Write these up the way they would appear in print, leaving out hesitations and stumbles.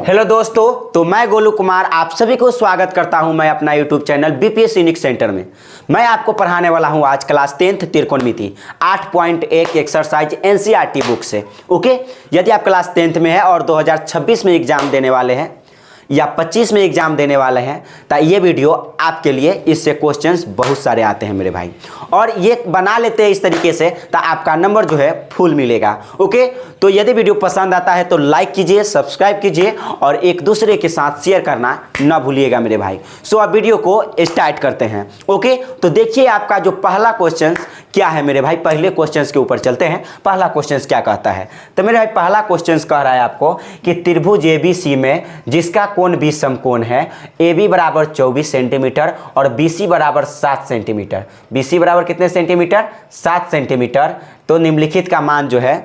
Hello दोस्तों, तो मैं गोलू कुमार आप सभी को स्वागत करता हूं मैं अपना YouTube channel BPS unique centre में। मैं आपको पढ़ाने वाला हूं आज class 10th त्रिकोणमिति 8.1 exercise NCERT book से। ओके, यदि आप क्लास 10th में है और 2026 में एग्जाम देने वाले हैं या 25 में एग्जाम देने वाले हैं तो ये वीडियो आपके लिए, इससे क्वेश्चंस बहुत सारे आते हैं मेरे भाई, और ये बना लेते हैं इस तरीके से तो आपका नंबर जो है फुल मिलेगा। ओके, तो यदि वीडियो पसंद आता है तो लाइक कीजिए, सब्सक्राइब कीजिए और एक दूसरे के साथ शेयर करना ना भूलिएगा मेरे भाई। सो अब वीडियो को स्टार्ट करते हैं। ओके, तो देखिए आपका जो पहला क्वेश्चन क्या है मेरे भाई। पहले क्वेश्चन के ऊपर चलते हैं। पहला क्वेश्चन क्या कहता है तो मेरे भाई पहला क्वेश्चन कह रहा है आपको कि त्रिभुज एबीसी में जिसका कोण भी समकोण है, AB बराबर 24 सेंटीमीटर और BC बराबर 7 सेंटीमीटर। BC बराबर कितने सेंटीमीटर? 7 सेंटीमीटर। तो निम्नलिखित का मान जो है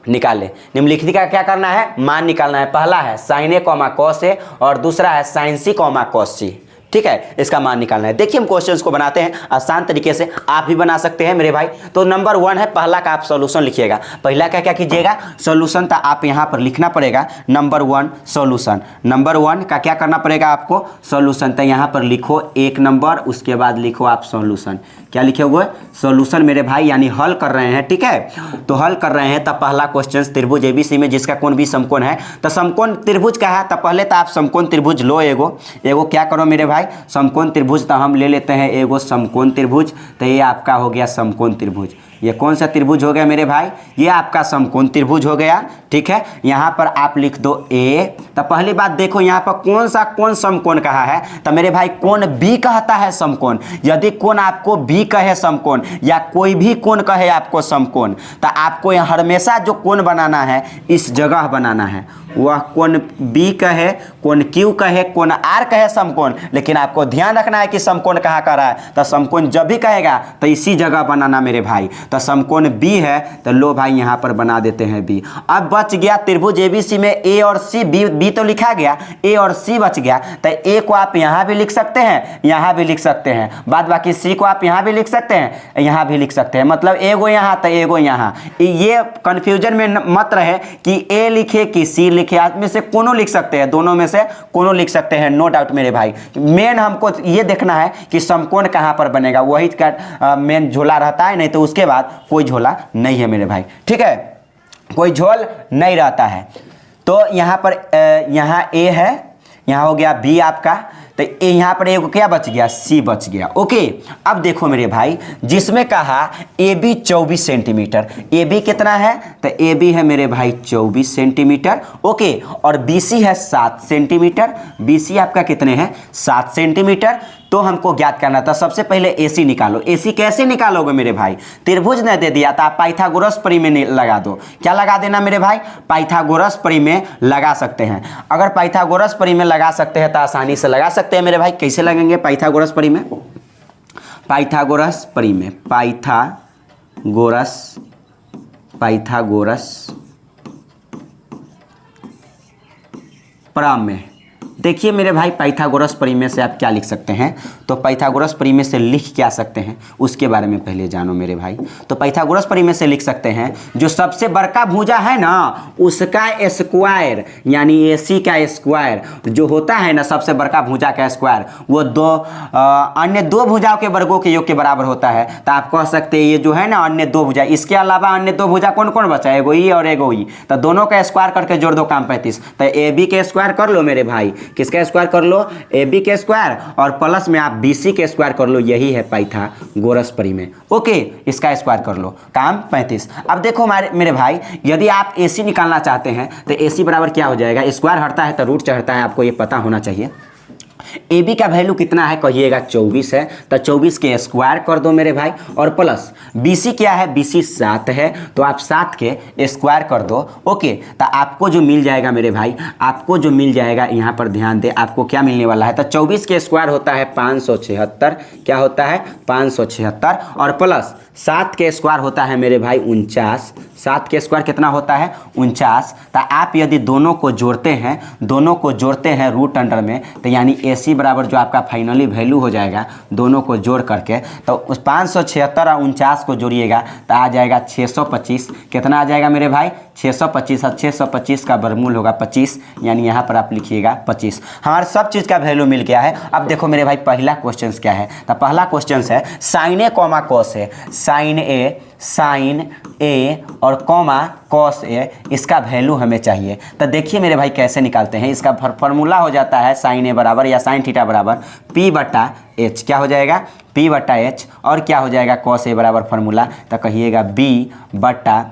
निकाले। निम्नलिखित का क्या करना है? मान निकालना है। पहला है sin A, cos A और दूसरा है sin C, cos C। ठीक है, इसका मान निकालना है। देखिए हम क्वेश्चंस को बनाते हैं आसान तरीके से, आप भी बना सकते हैं मेरे भाई। तो नंबर 1 है, पहला का आप सॉल्यूशन लिखिएगा। पहला का क्या कीजिएगा? सॉल्यूशन तो आप यहाँ पर लिखना पड़ेगा नंबर 1 सॉल्यूशन। नंबर 1 का क्या करना पड़ेगा आपको? सॉल्यूशन। तो यहाँ पर लिखो 1 नंबर, उसके बाद लिखो आप सॉल्यूशन। क्या लिखे हुए? सॉल्यूशन मेरे भाई, यानी हल कर रहे हैं। ठीक है, तो हल कर रहे हैं। तब पहला क्वेश्चन त्रिभुज एबीसी में जिसका कोण भी समकोण है, तो समकोण त्रिभुज का है। तो पहले तो आप समकोण त्रिभुज लो। एगो क्या करो मेरे भाई? समकोण त्रिभुज। तो हम ले लेते हैं एगो समकोण त्रिभुज। तो ये आपका हो गया समकोण त्रिभुज। ये कौन सा त्रिभुज हो गया मेरे भाई? ये आपका समकोण त्रिभुज हो गया। ठीक है, यहाँ पर आप लिख दो A। तो पहली बात देखो यहाँ पर कौन सा कोण समकोण कहा है? तो मेरे भाई कोण B कहता है समकोण। यदि कोण आपको B कहे समकोण या कोई भी कोण कहे आपको समकोण, तो आपको यहाँ हमेशा जो कोण बनाना है इस जगह बनाना है। वह कोण B कहे, कोण Q कहे, कोण R कहे समकोण, लेकिन आपको ध्यान रखना है कि समकोण कहाँ कर रहा है। तो समकोण जब भी कहेगा तो इसी जगह बनाना मेरे भाई। तो समकोण B है, तो लो भाई यहाँ पर बना देते हैं B। अब बच गया त्रिभुज एबीसी में A और C। B तो लिखा गया, A और C बच गया। तो A को आप यहाँ भी लिख सकते हैं, यहाँ भी लिख सकते हैं। बाद बाकी C को आप यहाँ भी लिख सकते हैं, यहाँ भी लिख सकते हैं। मतलब एगो यहाँ तो एगो यहाँ। ये कंफ्यूजन में मत रहे कि A लिखे कि C लिखे। आप में से कोनो लिख सकते हैं, दोनों में से कोनो लिख सकते हैं, नो डाउट मेरे भाई। मेन हमको ये देखना है कि समकोण कहाँ पर बनेगा, वही का मेन झोला रहता है। नहीं तो उसके बाद कोई झोला नहीं है मेरे भाई। ठीक है, कोई झोल नहीं रहता है। तो यहाँ पर यहाँ A है, यहाँ हो गया B आपका। तो यहाँ पर एगो क्या बच गया? C बच गया। ओके, अब देखो मेरे भाई, जिसमें कहा AB 24 सेंटीमीटर। AB कितना है? तो AB है मेरे भाई 24 सेंटीमीटर। ओके, और BC है 7 सेंटीमीटर। BC आपका कितने हैं? 7 सेंटीमीटर। तो हमको ज्ञात करना था। सबसे पहले AC निकालो। AC कैसे निकालोगे मेरे भाई? त्रिभुज ने दे दिया था, आप पाइथागोरस प्रमेय लगा दो। क्या लगा देना मेरे भाई? पाइथागोरस प्रमेय लगा सकते हैं। अगर पाइथागोरस प्रमेय लगा सकते हैं तो आसानी से लगा सकते हैं मेरे भाई। कैसे लगेंगे पाइथागोरस प्रमेय? पाइथागोरस प्रमेय, पाइथागोरस प्रमेय। देखिए मेरे भाई, पाइथागोरस प्रमेय से आप क्या लिख सकते हैं? तो पाइथागोरस प्रमेय से लिख क्या सकते हैं उसके बारे में पहले जानो मेरे भाई। तो पाइथागोरस प्रमेय से लिख सकते हैं जो सबसे बड़का भुजा है ना उसका स्क्वायर, यानी AC का स्क्वायर जो होता है ना, सबसे बड़का भुजा का स्क्वायर, वो अन्य दो भुजाओं के वर्गों के योग के बराबर होता है। तो आप कह सकते हैं ये जो है ना अन्य दो भुजा, इसके अलावा अन्य दो भुजा कौन कौन बचा? एगो ई और एगो ई। तो दोनों का स्क्वायर करके जोड़ दो, काम 35। तो AB के स्क्वायर कर लो मेरे भाई। किसका स्क्वायर कर लो? AB के स्क्वायर, और प्लस में आप BC के स्क्वायर कर लो। यही है पाइथागोरस प्रमेय। ओके, इसका स्क्वायर कर लो, काम 35। अब देखो मेरे भाई, यदि आप AC निकालना चाहते हैं तो AC बराबर क्या हो जाएगा? स्क्वायर हटता है तो रूट चढ़ता है, आपको ये पता होना चाहिए। AB का वैल्यू कितना है कहिएगा? 24 है। तो 24 के स्क्वायर कर दो मेरे भाई, और प्लस BC क्या है? BC 7 है, तो आप 7 के स्क्वायर कर दो। ओके, तो आपको जो मिल जाएगा मेरे भाई, आपको जो मिल जाएगा, यहाँ पर ध्यान दे, आपको क्या मिलने वाला है? तो 24 के स्क्वायर होता है 576। क्या होता है? 576, और प्लस 7 के स्क्वायर होता है मेरे भाई 49। 7 के स्क्वायर कितना होता है? 49। तो आप यदि दोनों को जोड़ते हैं रूट अंडर में, तो यानी AC बराबर जो आपका फाइनली वैल्यू हो जाएगा दोनों को जोड़ करके, तो उस 576 और 49 को जोड़िएगा तो आ जाएगा 625। कितना आ जाएगा मेरे भाई? 625। और 625 का वर्गमूल होगा 25, यानी यहाँ पर आप लिखिएगा 25। हमारे सब चीज़ का वैल्यू मिल गया है। अब देखो मेरे भाई पहला क्वेश्चन क्या है, तो पहला क्वेश्चन है sign A comma cos A. Sign ए और कॉमा कॉस ए, इसका वैल्यू हमें चाहिए। तो देखिए मेरे भाई कैसे निकालते हैं। इसका फॉर्मूला हो जाता है साइन ए बराबर या साइन थीटा बराबर P बटा H। क्या हो जाएगा? P बटा H। और क्या हो जाएगा? कॉस ए बराबर फार्मूला, तो कहिएगा B बटा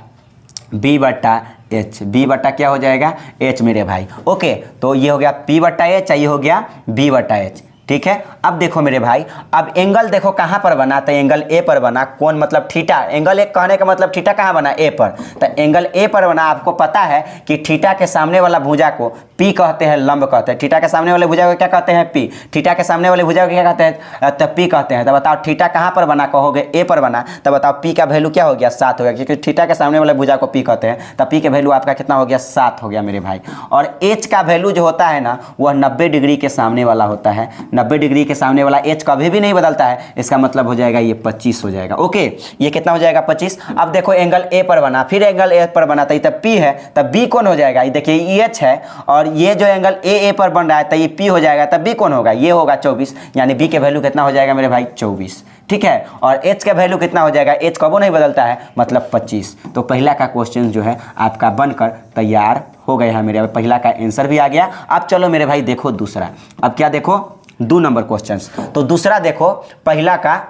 H। B बटा क्या हो जाएगा? H मेरे भाई। ओके, तो ये हो गया P बटा H, ये हो गया B बटा H। ठीक है। अब देखो मेरे भाई, अब एंगल देखो कहाँ पर बना, तो एंगल ए पर बना। कौन? मतलब थीटा। एंगल एक कहने का मतलब थीटा कहाँ बना? ए पर। तो एंगल ए पर बना। आपको पता है कि थीटा के सामने वाला भुजा को पी कहते हैं, लंब कहते हैं। थीटा के सामने वाले भुजा को क्या कहते हैं? पी। थीटा के सामने वाले भुजा को क्या कहते हैं? तो पी कहते हैं। तो बताओ थीटा कहाँ पर बना? कहोगे ए पर बना। तो बताओ पी का वैल्यू क्या हो गया? 7 हो गया, क्योंकि थीटा के सामने वाले भुजा को पी कहते हैं। तो पी के वैल्यू आपका कितना हो गया? 7 हो गया मेरे भाई। और एच का वैल्यू जो होता है ना, वह 90 डिग्री के सामने वाला होता है। 90 डिग्री के सामने वाला एच कभी भी नहीं बदलता है। इसका मतलब हो जाएगा ये 25 हो जाएगा। ओके, ये कितना हो जाएगा? 25। अब देखो एंगल ए पर बना, फिर एंगल ए पर बना, तो तब पी है, तब बी कौन हो जाएगा? ये देखिए ये एच है, और ये जो एंगल ए पर बन रहा है, तो ये पी हो जाएगा, तब बी कौन होगा? ये होगा 24। यानी बी के वैल्यू कितना हो जाएगा मेरे भाई? 24। ठीक है। और एच का वैल्यू कितना हो जाएगा? एच कबो नहीं बदलता है, मतलब 25। तो पहला का क्वेश्चन जो है आपका बनकर तैयार हो गया है मेरे भाई। पहला का आंसर भी आ गया। अब चलो मेरे भाई देखो दूसरा। अब क्या देखो? 2 नंबर क्वेश्चन। तो दूसरा देखो, पहला का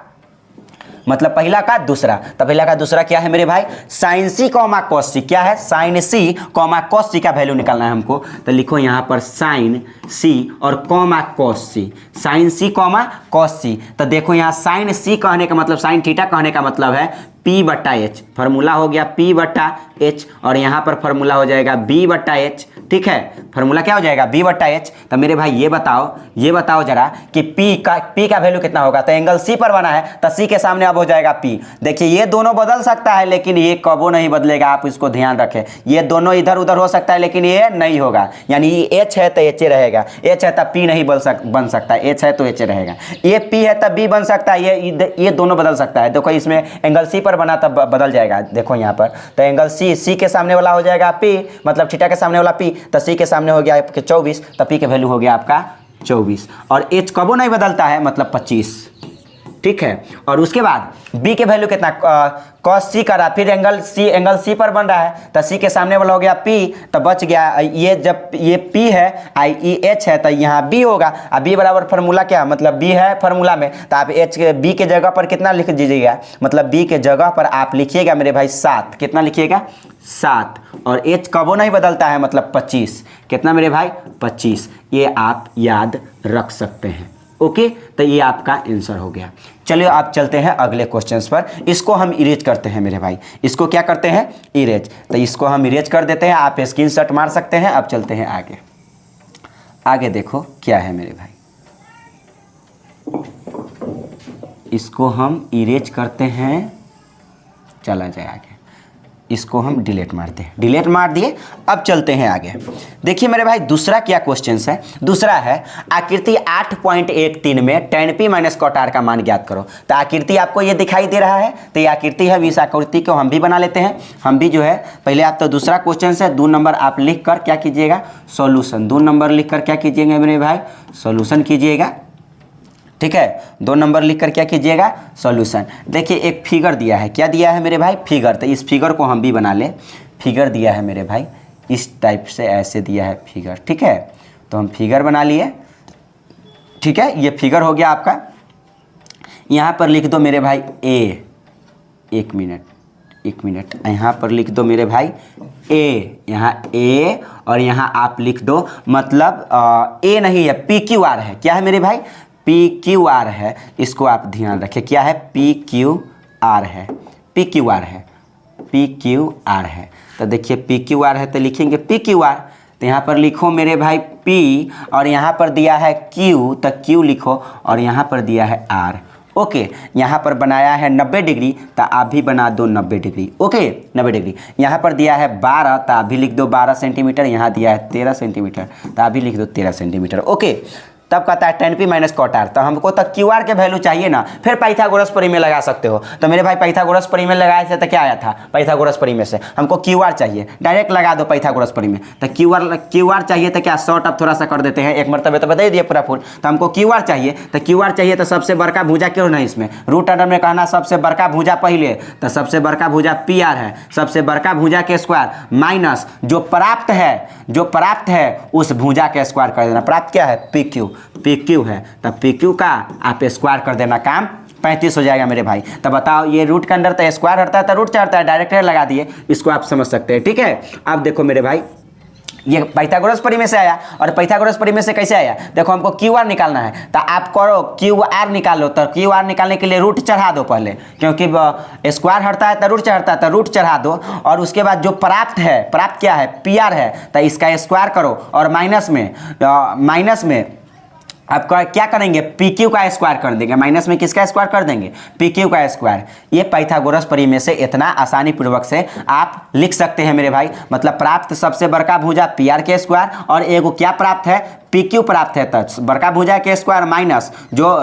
मतलब पहला का दूसरा। तो पहला का दूसरा क्या है मेरे भाई? साइन सी कॉमा कॉस सी। क्या है? साइन सी कॉमा कॉस सी का वैल्यू निकालना है हमको। तो लिखो यहाँ पर साइन सी और कॉमा कॉस सी। साइन सी कॉमा कॉस सी। तो देखो यहाँ साइन सी कहने का मतलब, साइन थीटा कहने का मतलब है P बटा H। फार्मूला हो गया P बटा H, और यहाँ पर फार्मूला हो जाएगा B बटा H। ठीक है, फार्मूला क्या हो जाएगा? B बटा H। तो मेरे भाई ये बताओ जरा कि P का वैल्यू कितना होगा? तो एंगल C पर बना है, तो C के सामने अब हो जाएगा P। देखिए ये दोनों बदल सकता है, लेकिन ये कबो नहीं बदलेगा, आप इसको ध्यान रखें। ये दोनों इधर उधर हो सकता है, लेकिन ये नहीं होगा। यानी ये H है तो H रहेगा, H है तब P नहीं बन सकता, H है तो H रहेगा। ये P है तब B बन सकता है, ये दोनों बदल सकता है। देखो इसमें एंगल C पर बना तब बदल जाएगा। देखो यहाँ पर तो एंगल C के सामने वाला हो जाएगा P, मतलब थीटा के सामने वाला P, तो C के सामने हो गया आपके 24, तो P के वैल्यू हो गया आपका 24। और H कबो नहीं बदलता है, मतलब 25। ठीक है। और उसके बाद B के वैल्यू कितना? cos C करा, फिर एंगल C पर बन रहा है, तो C के सामने वाला हो गया P, तो बच गया ये। जब ये P है, ये H है, तो यहाँ B होगा। अब B बराबर फार्मूला क्या? मतलब B है फार्मूला में, तो आप B के जगह पर कितना लिख दीजिएगा? मतलब B के जगह पर आप लिखिएगा मेरे भाई 7। कितना लिखिएगा? 7। और H कबो नहीं बदलता है, मतलब 25। कितना मेरे भाई? 25। ये आप याद रख सकते हैं। ओके, तो ये आपका आंसर हो गया। चलिए आप चलते हैं अगले क्वेश्चंस पर। इसको हम इरेज करते हैं मेरे भाई। इसको क्या करते हैं? इरेज। तो इसको हम इरेज कर देते हैं, आप स्क्रीनशॉट मार सकते हैं। अब चलते हैं आगे। आगे देखो क्या है मेरे भाई, इसको हम इरेज करते हैं। चला जाए आगे, इसको हम डिलीट मारते हैं। डिलीट मार दिए। अब चलते हैं आगे। देखिए मेरे भाई दूसरा क्या क्वेश्चन है? दूसरा है आकृति 8.13 में tan p minus cot r का मान ज्ञात करो। तो आकृति आपको ये दिखाई दे रहा है, तो ये आकृति है। इस आकृति को हम भी बना लेते हैं। हम भी जो है पहले आप तो दूसरा क्वेश्चन है 2 नंबर आप लिख कर क्या कीजिएगा? सॉल्यूशन। 2 नंबर लिख कर क्या कीजिएगा मेरे भाई? सॉल्यूशन कीजिएगा। ठीक है, 2 नंबर लिखकर क्या कीजिएगा? सॉल्यूशन। देखिए एक फिगर दिया है। क्या दिया है मेरे भाई? फिगर। तो इस फिगर को हम भी बना ले। फिगर दिया है मेरे भाई इस टाइप से, ऐसे दिया है फिगर। ठीक है, तो हम फिगर बना लिए। ठीक है, ये फिगर हो गया आपका। यहाँ पर लिख दो मेरे भाई ए। एक मिनट यहाँ पर लिख दो मेरे भाई ए। यहाँ ए और यहाँ आप लिख दो, मतलब ए नहीं है, PQR है। क्या है मेरे भाई? PQR है। इसको आप ध्यान रखें। क्या है? PQR है। PQR है। PQR है। तो देखिए PQR है, तो लिखेंगे PQR। तो यहाँ पर लिखो मेरे भाई P, और यहाँ पर दिया है Q, तो Q लिखो, और यहाँ पर दिया है R। ओके, यहाँ पर बनाया है 90 डिग्री, तो आप भी बना दो 90 डिग्री। Okay, 90 degree. यहाँ पर दिया है 12, तो आप भी लिख दो 12 सेंटीमीटर। यहाँ दिया है 13 सेंटीमीटर, तो आप भी लिख दो 13 सेंटीमीटर। ओके, तब कहता है tan p minus cot r। तो हमको तो क्यू आर के वैल्यू चाहिए ना, फिर पाइथागोरस प्रमेय लगा सकते हो। तो मेरे भाई पाइथागोरस प्रमेय लगाए थे तो क्या आया था, पाइथागोरस प्रमेय से हमको क्यू आर चाहिए, डायरेक्ट लगा दो पाइथागोरस प्रमेय। तो क्यू आर चाहिए तो क्या शॉर्ट अब थोड़ा सा कर देते हैं, एक मरतबे तो बता दिए पूरा फुल। तो हमको क्यू आर चाहिए, तो क्यू आर चाहिए तो सबसे बड़का भुजा क्यों नहीं इसमें, रूट अंडर में कहना सबसे बड़का भुजा पहले, तो सबसे बड़का भुजा पी आर है, सबसे बड़का भुजा के स्क्वायर माइनस जो प्राप्त है उस भुजा के स्क्वायर कर देना। प्राप्त क्या है, पी क्यू है, तब पी क्यू का आप स्क्वायर कर देना, काम 35 हो जाएगा मेरे भाई। तब बताओ ये रूट के अंदर तो स्क्वायर हटता है तो रूट चढ़ता है, डायरेक्ट लगा दिए, इसको आप समझ सकते हैं। ठीक है, अब देखो मेरे भाई ये पाइथागोरस प्रमेय से आया, और पाइथागोरस प्रमेय से कैसे आया, देखो हमको क्यू आर निकालना है, तो आप करो क्यू आर निकालो। तो क्यू आर निकालने के लिए रूट चढ़ा दो पहले, क्योंकि स्क्वायर हटता है तो रूट चढ़ता है, तो रूट चढ़ा दो। और उसके बाद जो प्राप्त क्या है, पी आर है, तो इसका स्क्वायर करो, और माइनस में आप क्या करेंगे, पी क्यू का स्क्वायर कर देंगे, माइनस में किसका स्क्वायर कर देंगे, पी क्यू का स्क्वायर। ये पाइथागोरस प्रमेय से इतना आसानी पूर्वक से आप लिख सकते हैं मेरे भाई। मतलब प्राप्त सबसे बड़का भुजा पी आर के स्क्वायर, और एगो क्या प्राप्त है, पी क्यू प्राप्त है, तो बड़का भुजा के स्क्वायर माइनस जो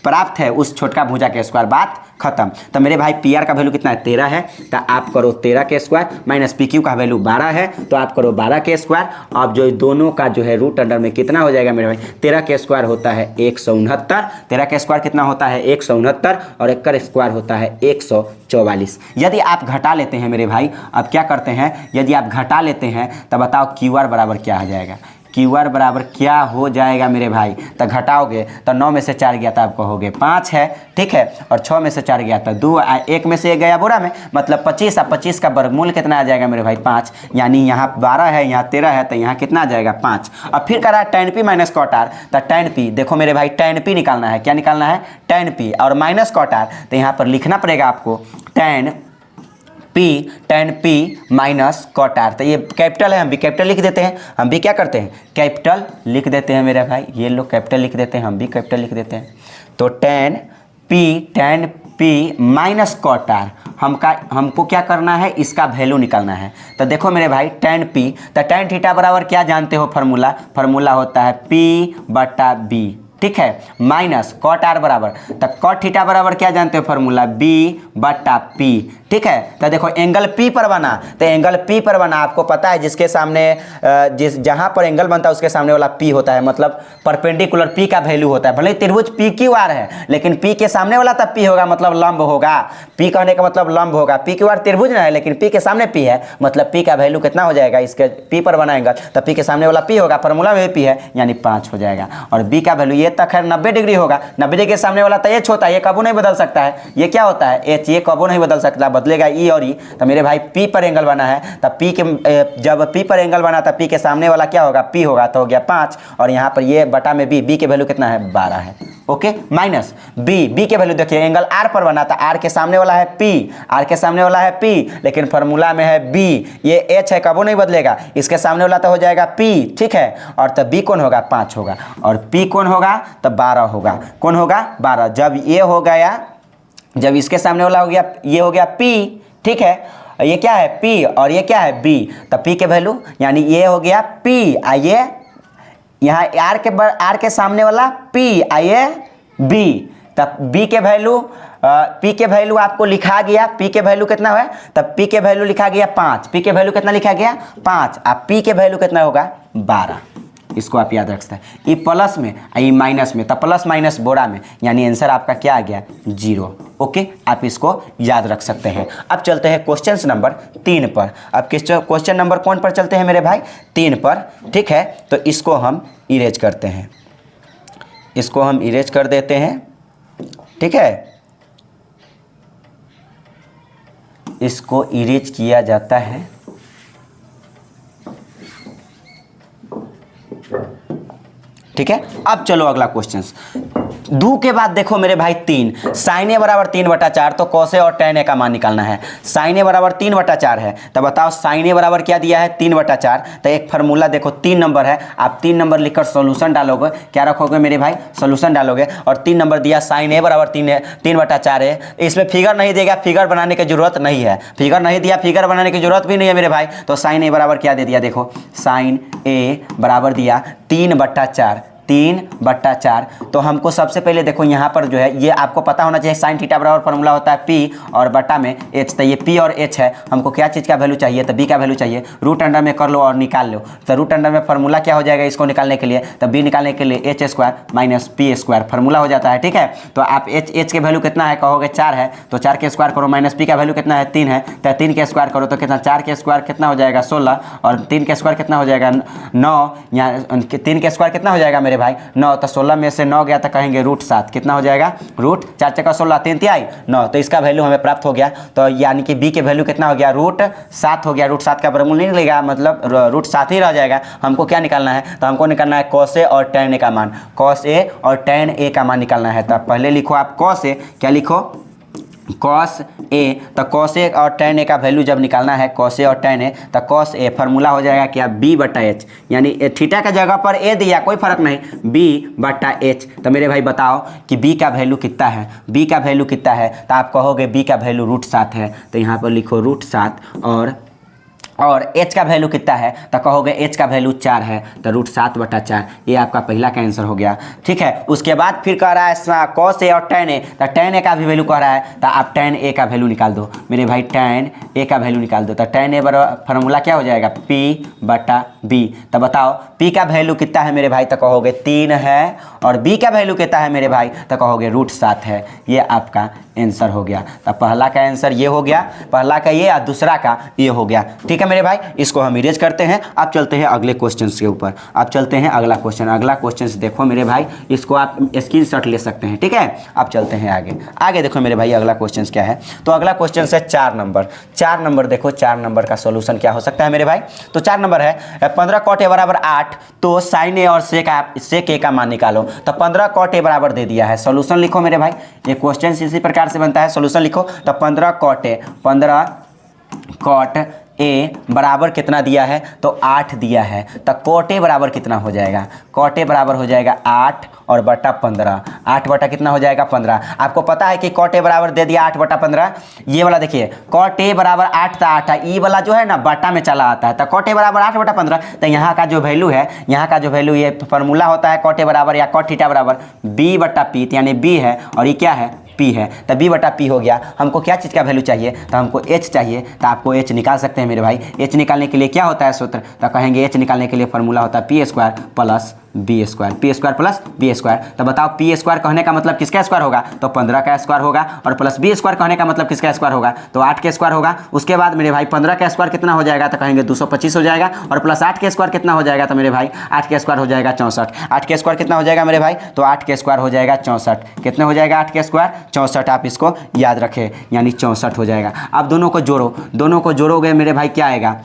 प्राप्त है उस छोटका भुजा के स्क्वायर, बात खत्म। तो मेरे भाई पी आर का वैल्यू कितना है, 13 है, तो आप करो 13 के स्क्वायर, माइनस पी क्यू का वैल्यू 12 है, तो आप करो 12 के स्क्वायर। अब जो दोनों का जो है रूट अंडर में कितना हो जाएगा मेरे भाई, 13 के स्क्वायर होता है 169, 13 के स्क्वायर कितना होता है 169, और 1 का स्क्वायर होता है 144। यदि आप घटा लेते हैं मेरे भाई, अब क्या करते हैं, यदि आप घटा लेते हैं तो बताओ क्यू आर बराबर क्या आ जाएगा, क्यू आर बराबर क्या हो जाएगा मेरे भाई, तो घटाओगे तो 9 में से 4 गया तो आप कहोगे 5 है, ठीक है, और 6 में से 4 गया तो 2, 1 में से 1 गया बोरा में, मतलब 25, अब 25 का वर्गमूल कितना आ जाएगा मेरे भाई 5, यानी यहाँ 12 है, यहाँ 13 है, तो यहाँ कितना आ जाएगा 5। अब फिर करा tan p minus cot r, तो tan p देखो मेरे भाई tan p निकालना है, क्या निकालना है, tan p और माइनस cot r, तो यहाँ पर लिखना पड़ेगा आपको tan p minus cot r। तो ये कैपिटल है, हम भी कैपिटल लिख देते हैं, हम भी क्या करते हैं, कैपिटल लिख देते हैं मेरे भाई, ये लोग कैपिटल लिख देते हैं, हम भी कैपिटल लिख देते हैं। तो tan p minus cot r, हमको क्या करना है, इसका वैल्यू निकालना है। तो देखो मेरे भाई tan p, तो tan थीटा बराबर क्या जानते हो, फार्मूला होता है p/b, ठीक है, माइनस cot r बराबर, तो cot थीटा बराबर क्या जानते हो, फार्मूला b/p, ठीक है। तो देखो एंगल P पर बना, तो एंगल P पर बना, आपको पता है जिसके सामने जहां पर एंगल बनता है उसके सामने वाला P होता है, मतलब परपेंडिकुलर P का वैल्यू होता है। भले त्रिभुज PQR है, लेकिन P के सामने वाला तब P होगा, मतलब लंब होगा। P कहने का मतलब लंब होगा, PQR त्रिभुज ना है, लेकिन P के सामने P है, मतलब P का वैल्यू कितना हो जाएगा, इसके P पर बनाएगा तो P के सामने वाला P होगा, फार्मूला में P है, यानी 5 हो जाएगा। और B का वैल्यू ये तक है 90 डिग्री होगा, 90 डिग्री के सामने वाला तो H होता है, ये कबू नहीं बदल सकता है, ये क्या होता है H, ये कबू नहीं बदल सकता, बदलेगा ई और ई। तो मेरे भाई P पर एंगल बना है, तब जब P पर एंगल बना तब P के सामने वाला क्या होगा, P होगा, तो हो गया 5, और यहाँ पर ये बटा में B के वैल्यू कितना है, 12 है, ओके, माइनस B के वैल्यू देखिए, एंगल R पर बना था, R के सामने वाला है P, R के सामने वाला है P, लेकिन फार्मूला में है B, ये H है, कबो नहीं बदलेगा, इसके सामने वाला तो हो जाएगा P, ठीक है, और तब B कौन होगा, 5 होगा, और P कौन होगा, तब 12 होगा, कौन होगा, 12। जब ये हो गया, जब इसके सामने वाला हो गया, ये हो गया P, ठीक है, ये क्या है P और ये क्या है B, तब P के वैल्यू, यानी ये हो गया P, आइए यहाँ R के सामने वाला P, आइए B, तब B के वैल्यू आपको लिखा गया, P के वैल्यू कितना है, तब P के वैल्यू लिखा गया 5, P के वैल्यू कितना लिखा गया 5, अब P के वैल्यू कितना होगा 12, इसको आप याद रख सकते हैं। ई प्लस में ई माइनस में, तब प्लस माइनस बोरा में, यानी आंसर आपका क्या आ गया 0, ओके, आप इसको याद रख सकते हैं। अब चलते हैं क्वेश्चन नंबर 3 पर। अब क्वेश्चन नंबर कौन पर चलते हैं मेरे भाई, 3 पर, ठीक है। तो इसको हम इरेज करते हैं, इसको हम इरेज कर देते हैं, ठीक है, इसको इरेज किया जाता है, ठीक है। अब चलो अगला क्वेश्चन, दो के बाद देखो मेरे भाई 3, साइन ए बराबर 3/4, तो कॉस ए और tan ए का मान निकालना है। साइन ए बराबर 3/4 है, तो बताओ साइन ए बराबर क्या दिया है 3/4, तो एक फार्मूला देखो 3 नंबर है, आप 3 नंबर लिखकर सॉल्यूशन डालोगे, क्या रखोगे मेरे भाई, सॉल्यूशन डालोगे, और 3 नंबर दिया साइन ए बराबर 3/4 है। इसमें फिगर नहीं देगा, फिगर बनाने की जरूरत नहीं है, फिगर नहीं दिया, फिगर बनाने की जरूरत भी नहीं है मेरे भाई। तो साइन ए बराबर क्या दे दिया, देखो साइन ए बराबर दिया 3/4, 3/4। तो हमको सबसे पहले देखो यहाँ पर जो है ये आपको पता होना चाहिए साइन थीटा बराबर फॉर्मूला होता है पी और बटा में एच। तो ये पी और एच है, हमको क्या चीज़ का वैल्यू चाहिए, तो बी का वैल्यू चाहिए। रूट अंडर में कर लो और निकाल लो। तो रूट अंडर में फॉर्मूला क्या हो जाएगा इसको निकालने के लिए, तो बी निकालने के लिए H square minus P square formula हो जाता है। ठीक है, तो आप एच के वैल्यू कितना है कहोगे 4 है, तो 4 के स्क्वायर करो, माइनस पी का वैल्यू कितना है 3 है, तो 3 के स्क्वायर करो तो कितना, 4 के स्क्वायर कितना हो जाएगा 16 और 3 के स्क्वायर कितना हो जाएगा 9। यहाँ 3 के स्क्वायर कितना हो जाएगा मेरे भाई 9, तो 16 में से 9 गया तो कहेंगे √7 कितना हो जाएगा, रूट 4 × 16 3 तिहाई 9। तो इसका वैल्यू हमें प्राप्त हो गया। तो यानी कि बी के वैल्यू कितना हो गया, √7 हो गया। √7 का वर्गमूल नहीं निकलेगा, मतलब √7 ही रह जाएगा। हमको क्या निकालना है, तो हमको निकालना है cos A और tan A का मान, cos A और tan A का मान निकालना है। तो पहले लिखो आप cos A, क्या लिखो cos A। तो cos A और tan A का वैल्यू जब निकालना है cos A और tan A, तो cos A फार्मूला हो जाएगा क्या B/H, यानी थीटा का जगह पर A दिया कोई फर्क नहीं, B/H। तो मेरे भाई बताओ कि B का वैल्यू कितना है, B का वैल्यू कितना है, तो आप कहोगे B का वैल्यू √7 है। तो यहाँ पर लिखो √7 और h का वैल्यू कितना है, तो कहोगे h का वैल्यू 4 है, तो √7/4। ये आपका पहला का आंसर हो गया। ठीक है, उसके बाद फिर कह रहा है cos A और tan A, तो tan A का भी वैल्यू कह रहा है, तो आप tan A का वैल्यू निकाल दो मेरे भाई, tan A का वैल्यू निकाल दो। तो tan A बराबर फार्मूला क्या हो जाएगा P/B। तो बताओ P का वैल्यू कितना है मेरे भाई, तो कहोगे 3 है, और B का वैल्यू कितना है मेरे भाई, तो कहोगे √7 है। ये आपका आंसर हो गया। तो पहला का आंसर ये हो गया, पहला का ये और दूसरा का ये हो गया। ठीक है मेरे भाई, इसको हम इरेज करते हैं। अब चलते हैं अगले क्वेश्चन के ऊपर। अब चलते हैं अगला क्वेश्चन। अगला क्वेश्चन देखो मेरे भाई, इसको आप स्क्रीनशॉट ले सकते हैं। ठीक है, अब चलते हैं आगे। आगे देखो मेरे भाई अगला क्वेश्चन क्या है, तो अगला क्वेश्चन है 4 नंबर। 4 नंबर देखो, 4 नंबर का सोल्यूशन क्या हो सकता है मेरे भाई। तो 4 नंबर है 15 cot A बराबर 8, तो sin A और sec A का मान निकालो। तो 15 cot A बराबर दे दिया है, सोल्यूशन लिखो मेरे भाई। ये क्वेश्चन इसी प्रकार से बनता है, सोल्यूशन लिखो। तो 15 cot A बराबर कितना दिया है, तो 8 दिया है। तो cot A बराबर कितना हो जाएगा, cot A बराबर हो जाएगा 8 और बटा 15। 8 बटा कितना हो जाएगा 15। आपको पता है कि cot A बराबर दे दिया 8/15। ये वाला देखिए cot A बराबर 8 था, 8 है, ई वाला जो है ना बटा में चला आता है। तो cot A बराबर 8/15। तो यहाँ का जो वैल्यू है, यहाँ का जो वैल्यू, ये फार्मूला होता है cot A बराबर या cot थीटा बराबर B/P, यानी B है और ये क्या है P है। तो B/P हो गया। हमको क्या चीज़ का वैल्यू चाहिए, तो हमको H चाहिए। तो आपको H निकाल सकते हैं मेरे भाई। H निकालने के लिए क्या होता है सूत्र, तो कहेंगे H निकालने के लिए फार्मूला होता है P² + B², P² + B²। तो बताओ P² कहने का मतलब किसका स्क्वायर होगा, तो 15 का स्क्वायर होगा, और प्लस B² कहने का मतलब किसका स्क्वायर होगा, तो 8 के स्क्वायर होगा। उसके बाद मेरे भाई 15 का स्क्वायर कितना हो जाएगा, तो कहेंगे 225 हो जाएगा, और प्लस 8 के स्क्वायर कितना हो जाएगा, तो मेरे भाई 8 के स्क्वायर हो जाएगा 64। 8 के स्क्वायर कितना हो जाएगा मेरे भाई, तो 8 के स्क्वायर हो जाएगा 64। कितने हो जाएगा 8 के स्क्वायर 64। आप इसको याद रखें, यानी 64 हो जाएगा। अब दोनों को जोड़ो, दोनों को जोड़ोगे मेरे भाई क्या आएगा,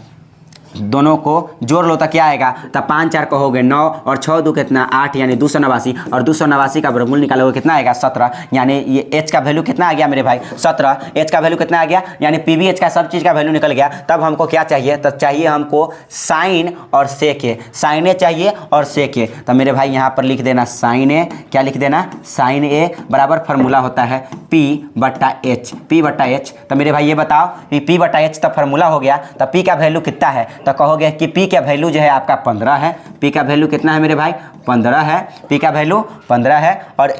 दोनों को जोड़ लो तो क्या आएगा, तब 5 4 कहोगे 9 और 6 2 कितना 8, यानी 289, और 289 का वर्गमूल निकालोगे कितना आएगा 17। यानी ये h का वैल्यू कितना आ गया मेरे भाई 17। h का वैल्यू कितना आ गया, यानी PBH का सब चीज़ का वैल्यू निकल गया। तब हमको क्या चाहिए, तो चाहिए हमको sin और sec A, sin A चाहिए और sec A। तो मेरे भाई यहाँ पर लिख देना sin A, क्या लिख देना sin A बराबर फार्मूला होता है P/H, P/H। तो मेरे भाई ये बताओ P/H तो फार्मूला हो गया, तो P का वैल्यू कितना है, तो कहोगे कि P का वैल्यू जो है आपका 15 है। P का वैल्यू कितना है मेरे भाई 15 है, P का वैल्यू 15 है, और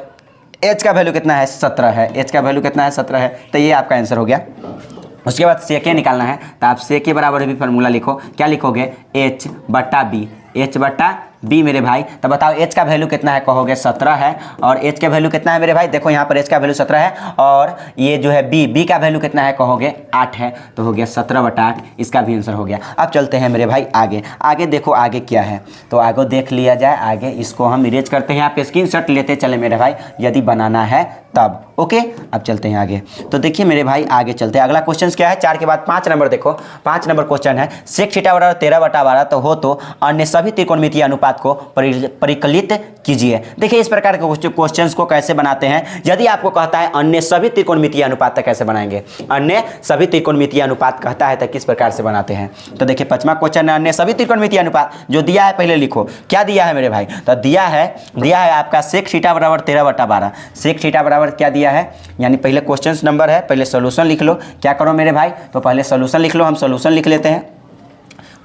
H का वैल्यू कितना है 17 है। H का वैल्यू कितना है 17 है। तो ये आपका आंसर हो गया। उसके बाद sec A निकालना है, तो आप sec A बराबर भी फार्मूला लिखो। क्या लिखोगे H/B, H/B मेरे भाई। तो बताओ H का वैल्यू कितना है, कहोगे 17 है, और H का वैल्यू कितना है मेरे भाई, देखो यहाँ पर H का वैल्यू 17 है, और ये जो है B का वैल्यू कितना है, कहोगे 8 है। तो हो गया 17/8, इसका भी आंसर हो गया। अब चलते हैं मेरे भाई आगे। आगे देखो आगे क्या है, तो आगे देख लिया जाए। आगे इसको हम इरेज करते हैं, आप स्क्रीनशॉट लेते चले मेरे भाई यदि बनाना है तब। ओके, अब चलते हैं आगे। तो देखिए मेरे भाई आगे चलते हैं। अगला क्वेश्चन क्या है, 4 के बाद 5 नंबर देखो। 5 नंबर क्वेश्चन है sec थीटा बराबर 13/12 तो हो तो अन्य सभी त्रिकोणमितीय अनुपात को परिकलित कीजिए। देखिए इस प्रकार के क्वेश्चंस को कैसे बनाते हैं। यदि आपको कहता है अन्य सभी त्रिकोणमितीय अनुपात, तो कैसे बनाएंगे, अन्य सभी त्रिकोणमितीय अनुपात कहता है तो किस प्रकार से बनाते हैं। तो देखिए 5वां क्वेश्चन है अन्य सभी त्रिकोणमितीय अनुपात। जो दिया है पहले लिखो, क्या दिया है मेरे भाई, तो दिया है आपका sec थीटा बराबर 13/12। sec थीटा बराबर क्या दिया है, यानी पहले क्वेश्चन नंबर है, पहले सोल्यूशन लिख लो। क्या करो मेरे भाई, तो पहले सोल्यूशन लिख लो। हम सोल्यूशन लिख लेते हैं।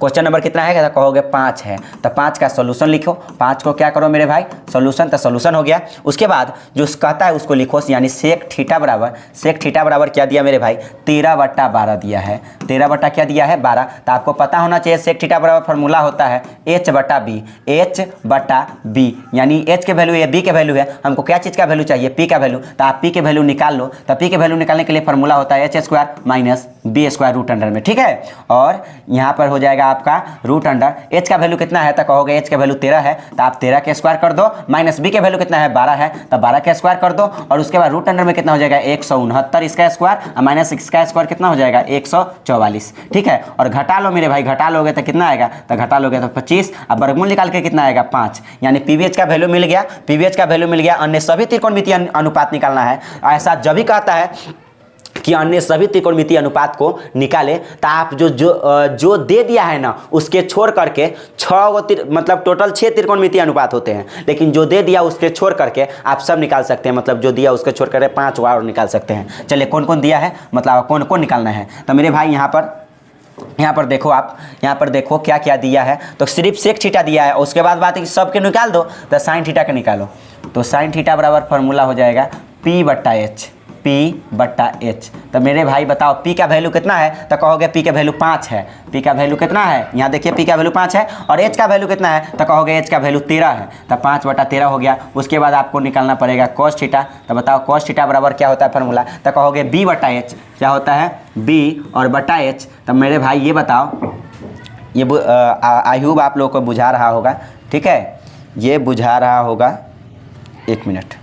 क्वेश्चन नंबर कितना है, तो कहोगे 5 है, तो 5 का सोल्यूशन लिखो। 5 को क्या करो मेरे भाई, सोल्यूशन, तो सोल्यूशन हो गया। उसके बाद जो कहता है उसको लिखो, यानी सेक थीटा बराबर क्या दिया मेरे भाई, 13/12 दिया है। 13 बटा क्या दिया है, 12। तो आपको पता होना चाहिए सेक थीटा बराबर फार्मूला होता है H/B, H/B, यानी H के वैल्यू है, B के वैल्यू है, हमको क्या चीज़ का वैल्यू चाहिए, P का वैल्यू। तो आप P के वैल्यू निकाल लो। तो P के वैल्यू निकालने के लिए फार्मूला होता है H² minus B² root under में, ठीक है। और यहाँ पर हो जाएगा आपका रूट अंडर, H का वैल्यू कितना है, तो कहोगे H का वैल्यू 13 है, तो आप 13 के स्क्वायर कर दो, माइनस B के वैल्यू कितना है, 12 है, तो 12 के स्क्वायर कर दो। और उसके बाद रूट अंडर में कितना हो जाएगा, 169 इसका स्क्वायर, और माइनस इसका स्क्वायर कितना हो जाएगा, 144, ठीक है। और घटा लो मेरे भाई, घटा लोगे तो कितना आएगा, तो घटा लोगे तो 25, अब वर्गमूल निकाल के कितना आएगा, 5, यानी PVH का वैल्यू मिल गया, PVH का वैल्यू मिल गया। अन्य सभी त्रिकोणमितीय अनुपात निकालना है। ऐसा जब भी कहता है कि अन्य सभी त्रिकोणमितीय अनुपात को निकाले, तो आप जो दे दिया है ना, उसके छोड़ करके 6 मतलब टोटल 6 त्रिकोणमितीय अनुपात होते हैं, लेकिन जो दे दिया उसके छोड़ करके आप सब निकाल सकते हैं, मतलब जो दिया उसके छोड़ करके 5 और निकाल सकते हैं। चलिए कौन कौन दिया है, मतलब कौन कौन निकालना है। तो मेरे भाई यहाँ पर देखो, आप यहाँ पर देखो क्या क्या दिया है। तो सिर्फ सेक थीटा दिया है, उसके बाद बात है कि सबके निकाल दो, तो साइन थीटा का निकालो। तो साइन थीटा बराबर फार्मूला हो जाएगा P/H, P/H। तो मेरे भाई बताओ P का वैल्यू कितना है, तो कहोगे P का वैल्यू 5 है। P का वैल्यू कितना है, यहाँ देखिए P का वैल्यू 5 है, और H का वैल्यू कितना है, तो कहोगे H का वैल्यू 13 है, तो 5/13 हो गया। उसके बाद आपको निकालना पड़ेगा cos थीटा। तो बताओ cos थीटा बराबर क्या होता है फार्मूला, तो कहोगे B/H, क्या होता है, B और बटा H। तो मेरे भाई ये बताओ, ये आई होप आप लोगों को बुझा रहा होगा, ठीक है, ये बुझा रहा होगा, 1 मिनट।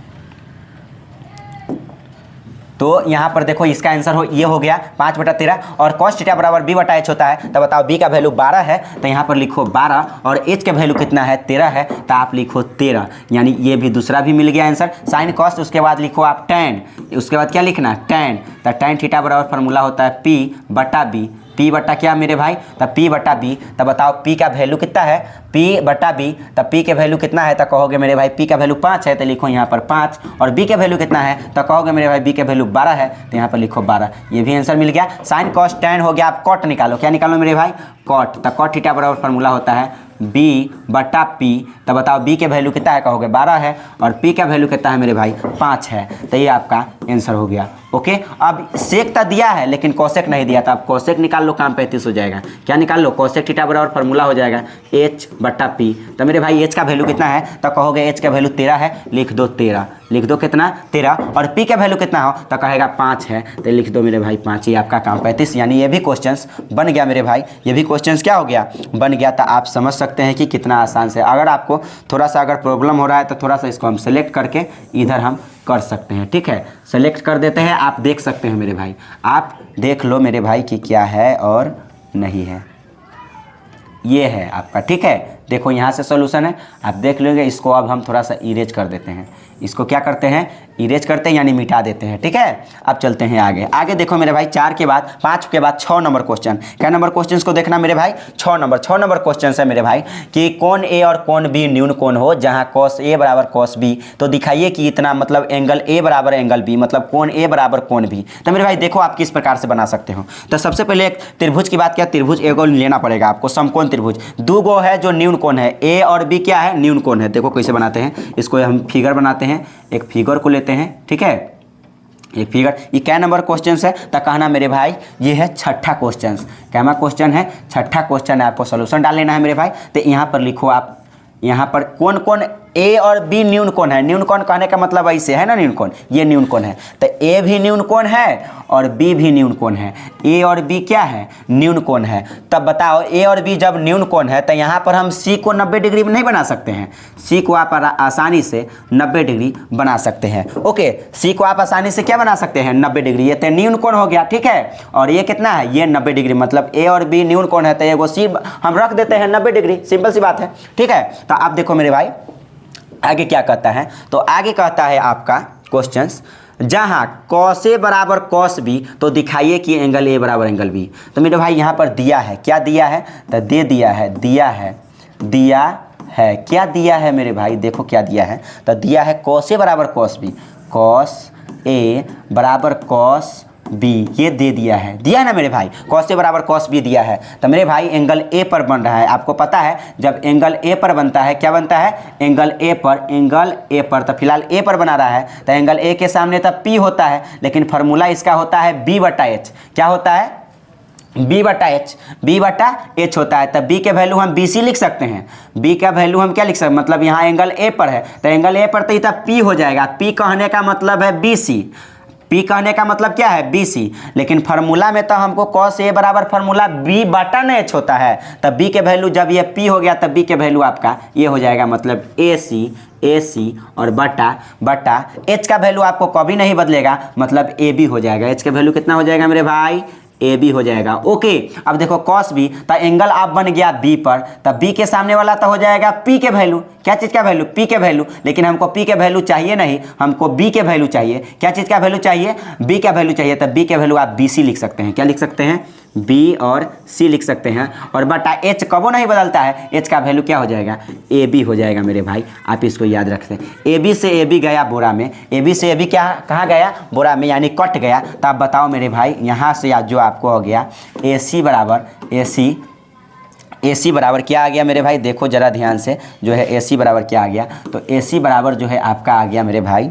तो यहाँ पर देखो इसका आंसर ये हो गया 5/13, और cos थीटा बराबर B/H होता है। तो बताओ B का वैल्यू 12 है, तो यहाँ पर लिखो 12, और H का वैल्यू कितना है, 13 है, तो आप लिखो 13, यानी ये भी दूसरा भी मिल गया आंसर। साइन cos, उसके बाद लिखो आप tan, उसके बाद क्या लिखना, tan। तो tan थीटा बराबर फार्मूला होता है P/B, P बटा क्या मेरे भाई, तो P/B। तो बताओ P का वैल्यू कितना है, P/B। तो P के वैल्यू कितना है, तो कहोगे मेरे भाई P का वैल्यू 5 है, तो लिखो यहाँ पर 5। और B के वैल्यू कितना है, तो कहोगे मेरे भाई B के वैल्यू 12 है, तो यहाँ पर लिखो 12। ये भी आंसर मिल गया। साइन cos tan हो गया, आप कॉट निकालो, क्या निकालो मेरे भाई, कॉट। तो कॉट थीटा बराबर फार्मूला होता है B/P। तो बताओ B के वैल्यू कितना है, कहोगे 12 है, और P का वैल्यू कितना है मेरे भाई, 5 है। तो ये आपका आंसर हो गया। ओके, अब सेक तो दिया है लेकिन कोसेक नहीं दिया, तो आप कोसेक निकाल लो, काम 35 हो जाएगा। क्या निकाल लो, कोसेक थीटा बराबर फार्मूला हो जाएगा H/P। तो मेरे भाई H का वैल्यू कितना है, तो कहोगे H का वैल्यू 13 है, लिख दो 13, लिख दो कितना, 13। और P का वैल्यू कितना हो, तो कहेगा 5 है, तो लिख दो मेरे भाई 5। ये आपका काम 35, यानी ये भी क्वेश्चंस बन गया मेरे भाई, ये भी क्वेश्चंस क्या हो गया, बन गया। तो आप समझ सकते हैं कि कितना आसान से। अगर आपको थोड़ा सा अगर प्रॉब्लम हो रहा है, तो थोड़ा सा इसको हम सेलेक्ट करके इधर हम कर सकते हैं, ठीक है, सेलेक्ट कर देते हैं। आप देख सकते हैं मेरे भाई, आप देख लो मेरे भाई कि क्या है और नहीं है। ये है आपका, ठीक है, देखो यहाँ से सॉल्यूशन है, आप देख लेंगे। इसको अब हम थोड़ा सा इरेज कर देते हैं, इसको क्या करते हैं, इरेज करते हैं, यानी मिटा देते हैं, ठीक है। अब चलते हैं आगे। आगे देखो मेरे भाई, 4 के बाद 5 के बाद 6 नंबर क्वेश्चन। क्या नंबर क्वेश्चन को देखना मेरे भाई, 6 नंबर क्वेश्चन है मेरे भाई, कि कोण A और कोण B न्यून कोण हो जहाँ cos A बराबर cos B, तो दिखाइए कि इतना, मतलब एंगल A बराबर एंगल B, मतलब कोण A बराबर कोण B। तो मेरे भाई देखो आप किस प्रकार से बना सकते हो। तो सबसे पहले एक त्रिभुज की बात किया, त्रिभुज एगो लेना पड़ेगा आपको, समकोण त्रिभुज। 2 गो है जो न्यून कोण है, A और B क्या है, न्यून कोण है। देखो कैसे बनाते हैं इसको, हम फिगर बनाते हैं, एक फिगर को लेते हैं, ठीक है, एक फिगर। ये क्या नंबर क्वेश्चन है, तो कहना मेरे भाई ये है 6ठा क्वेश्चन। क्या क्वेश्चन है, 6ठा क्वेश्चन है। आपको सोल्यूशन डाल लेना है मेरे भाई। तो यहाँ पर लिखो आप, यहाँ पर कौन कौन A और B न्यून कोण है। न्यून कोण कहने का मतलब ऐसे है ना, न्यून कोण, ये न्यून कोण है। तो A भी न्यून कोण है और B भी न्यून कोण है। A और B क्या है, न्यून कोण है। तब बताओ A और B जब न्यून कोण है, तो यहाँ पर हम C को 90 डिग्री में नहीं बना सकते हैं। C को आप आसानी से 90 डिग्री बना सकते हैं। ओके, C को आप आसानी से क्या बना सकते हैं, 90 डिग्री। ये तो न्यून कोण हो गया, ठीक है। और ये कितना है, ये 90 डिग्री, मतलब A और B न्यून कोण है, तो एगो C हम रख देते हैं 90 डिग्री, सिंपल सी बात है, ठीक है। तो आप देखो मेरे भाई आगे क्या कहता है, तो आगे कहता है आपका क्वेश्चंस, जहाँ cos A बराबर cos B, तो दिखाइए कि एंगल A बराबर एंगल B। तो मेरे भाई यहाँ पर दिया है, क्या दिया है, तो दे दिया है, दिया है, क्या दिया है मेरे भाई, देखो क्या दिया है। तो दिया है cos A बराबर cos B, cos A बराबर cos बी, ये दे दिया है, दिया है ना मेरे भाई, कॉस ए बराबर कॉस बी दिया है। तो मेरे भाई एंगल ए पर बन रहा है। आपको पता है जब एंगल ए पर बनता है क्या बनता है, एंगल ए पर, तो फिलहाल ए पर बना रहा है तो एंगल ए के सामने तब पी होता है, लेकिन फार्मूला इसका होता है बी बटा एच। क्या होता है, बी बटा एच होता है। तब बी के वैल्यू हम बी सी लिख सकते हैं, बी का वैल्यू हम क्या लिख सकते हैं, मतलब यहाँ एंगल ए पर है तो एंगल ए पर तो इतना पी हो जाएगा, पी कहने का मतलब है बी सी, पी कहने का मतलब क्या है बी सी, लेकिन फार्मूला में तो हमको कॉस ए बराबर फार्मूला बी बटा न एच होता है। तब बी के वैल्यू जब ये पी हो गया तब बी के वैल्यू आपका ये हो जाएगा, मतलब ए सी और बटा एच का वैल्यू आपको कभी नहीं बदलेगा, मतलब ए बी हो जाएगा। एच का वैल्यू कितना हो जाएगा मेरे भाई, ए बी हो जाएगा। ओके, अब देखो कॉस बी, तो एंगल आप बन गया बी पर, तब बी के सामने वाला तो हो जाएगा पी के वैल्यू। क्या चीज़ का वैल्यू, पी के वैल्यू, लेकिन हमको पी के वैल्यू चाहिए नहीं, हमको बी के वैल्यू चाहिए। क्या चीज़ का वैल्यू चाहिए, बी का वैल्यू चाहिए। तब बी के वैल्यू आप बी सी लिख सकते हैं। क्या लिख सकते हैं, बी और सी लिख सकते हैं। और बटा एच कबो नहीं बदलता है, एच का वैल्यू क्या हो जाएगा, ए बी हो जाएगा मेरे भाई। आप इसको याद रखते हैं, ए बी से ए बी गया बोरा में, ए बी से ए बी क्या कहाँ गया, बोरा में, यानी कट गया। तो आप बताओ मेरे भाई, यहाँ से जो आपको हो गया ए सी बराबर क्या आ गया मेरे भाई, देखो जरा ध्यान से, जो है ए सी बराबर क्या आ गया, तो ए सी बराबर जो है आपका आ गया मेरे भाई,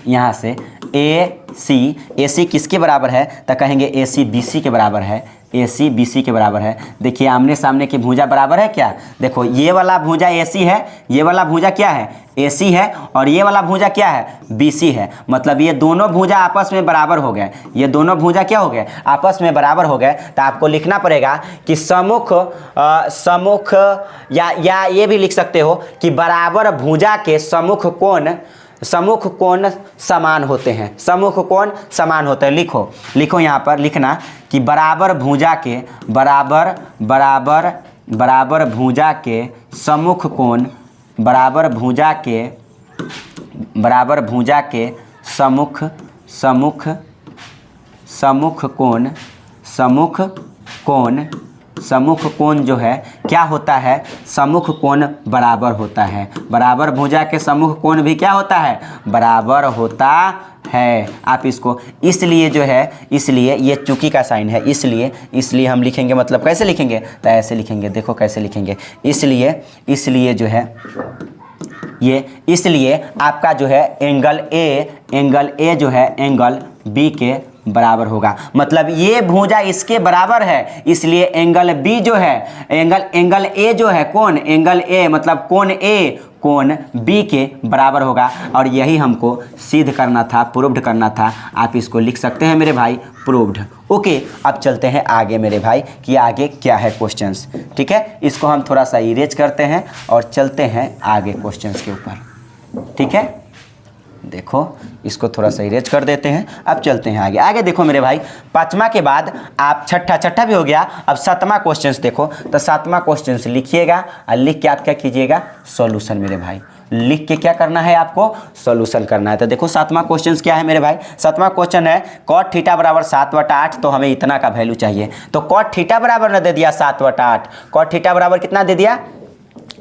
यहाँ से ए सी किसके बराबर है, तो कहेंगे ए सी बी सी के बराबर है, ए सी बी सी के बराबर है। देखिए आमने सामने की भुजा बराबर है क्या, देखो ये वाला भुजा ए सी है, ये वाला भुजा क्या है, ए सी है, और ये वाला भुजा क्या है, बी सी है। मतलब ये दोनों भुजा आपस में बराबर हो गए, ये दोनों भुजा क्या हो गए, आपस में बराबर हो गए। तो आपको लिखना पड़ेगा कि सम्मुख या ये भी लिख सकते हो कि बराबर भुजा के सम्मुख कोण समान होते हैं, सम्मुख कोण समान होते हैं। लिखो यहाँ पर लिखना कि बराबर भुजा के सम्मुख कोण, बराबर भुजा के सम्मुख कोण जो है क्या होता है, सम्मुख कोण बराबर होता है। बराबर भुजा के सम्मुख कोण भी क्या होता है, बराबर होता है। आप इसको इसलिए जो है, इसलिए ये चुकी का साइन है, इसलिए हम लिखेंगे, मतलब कैसे लिखेंगे, तो ऐसे लिखेंगे। देखो कैसे लिखेंगे, इसलिए जो है ये, इसलिए आपका जो है एंगल ए जो है एंगल बी के बराबर होगा। मतलब ये भुजा इसके बराबर है, इसलिए एंगल बी जो है, एंगल ए जो है, कौन एंगल ए, मतलब कोण बी के बराबर होगा। और यही हमको सिद्ध करना था, प्रूव्ड करना था। आप इसको लिख सकते हैं मेरे भाई, प्रूव्ड। ओके, अब चलते हैं आगे मेरे भाई कि आगे क्या है क्वेश्चंस। ठीक है, इसको हम थोड़ा सा इरेज करते हैं और चलते हैं आगे क्वेश्चंस के ऊपर। ठीक है, देखो इसको थोड़ा सा इरेज कर देते हैं। अब चलते हैं आगे देखो मेरे भाई, पाँचवा के बाद आप छठा भी हो गया, अब सातवां क्वेश्चंस देखो। तो सातवां क्वेश्चंस लिखिएगा और लिख के आप क्या कीजिएगा, सॉल्यूशन मेरे भाई। लिख के क्या करना है आपको, सॉल्यूशन करना है। तो देखो सातवां क्वेश्चन क्या है मेरे भाई, सातवां क्वेश्चन है कॉट थीटा बराबर 7/8। तो हमें इतना का वैल्यू चाहिए, तो कॉट थीटा बराबर न दे दिया 7/8, कॉट थीटा बराबर कितना दे दिया,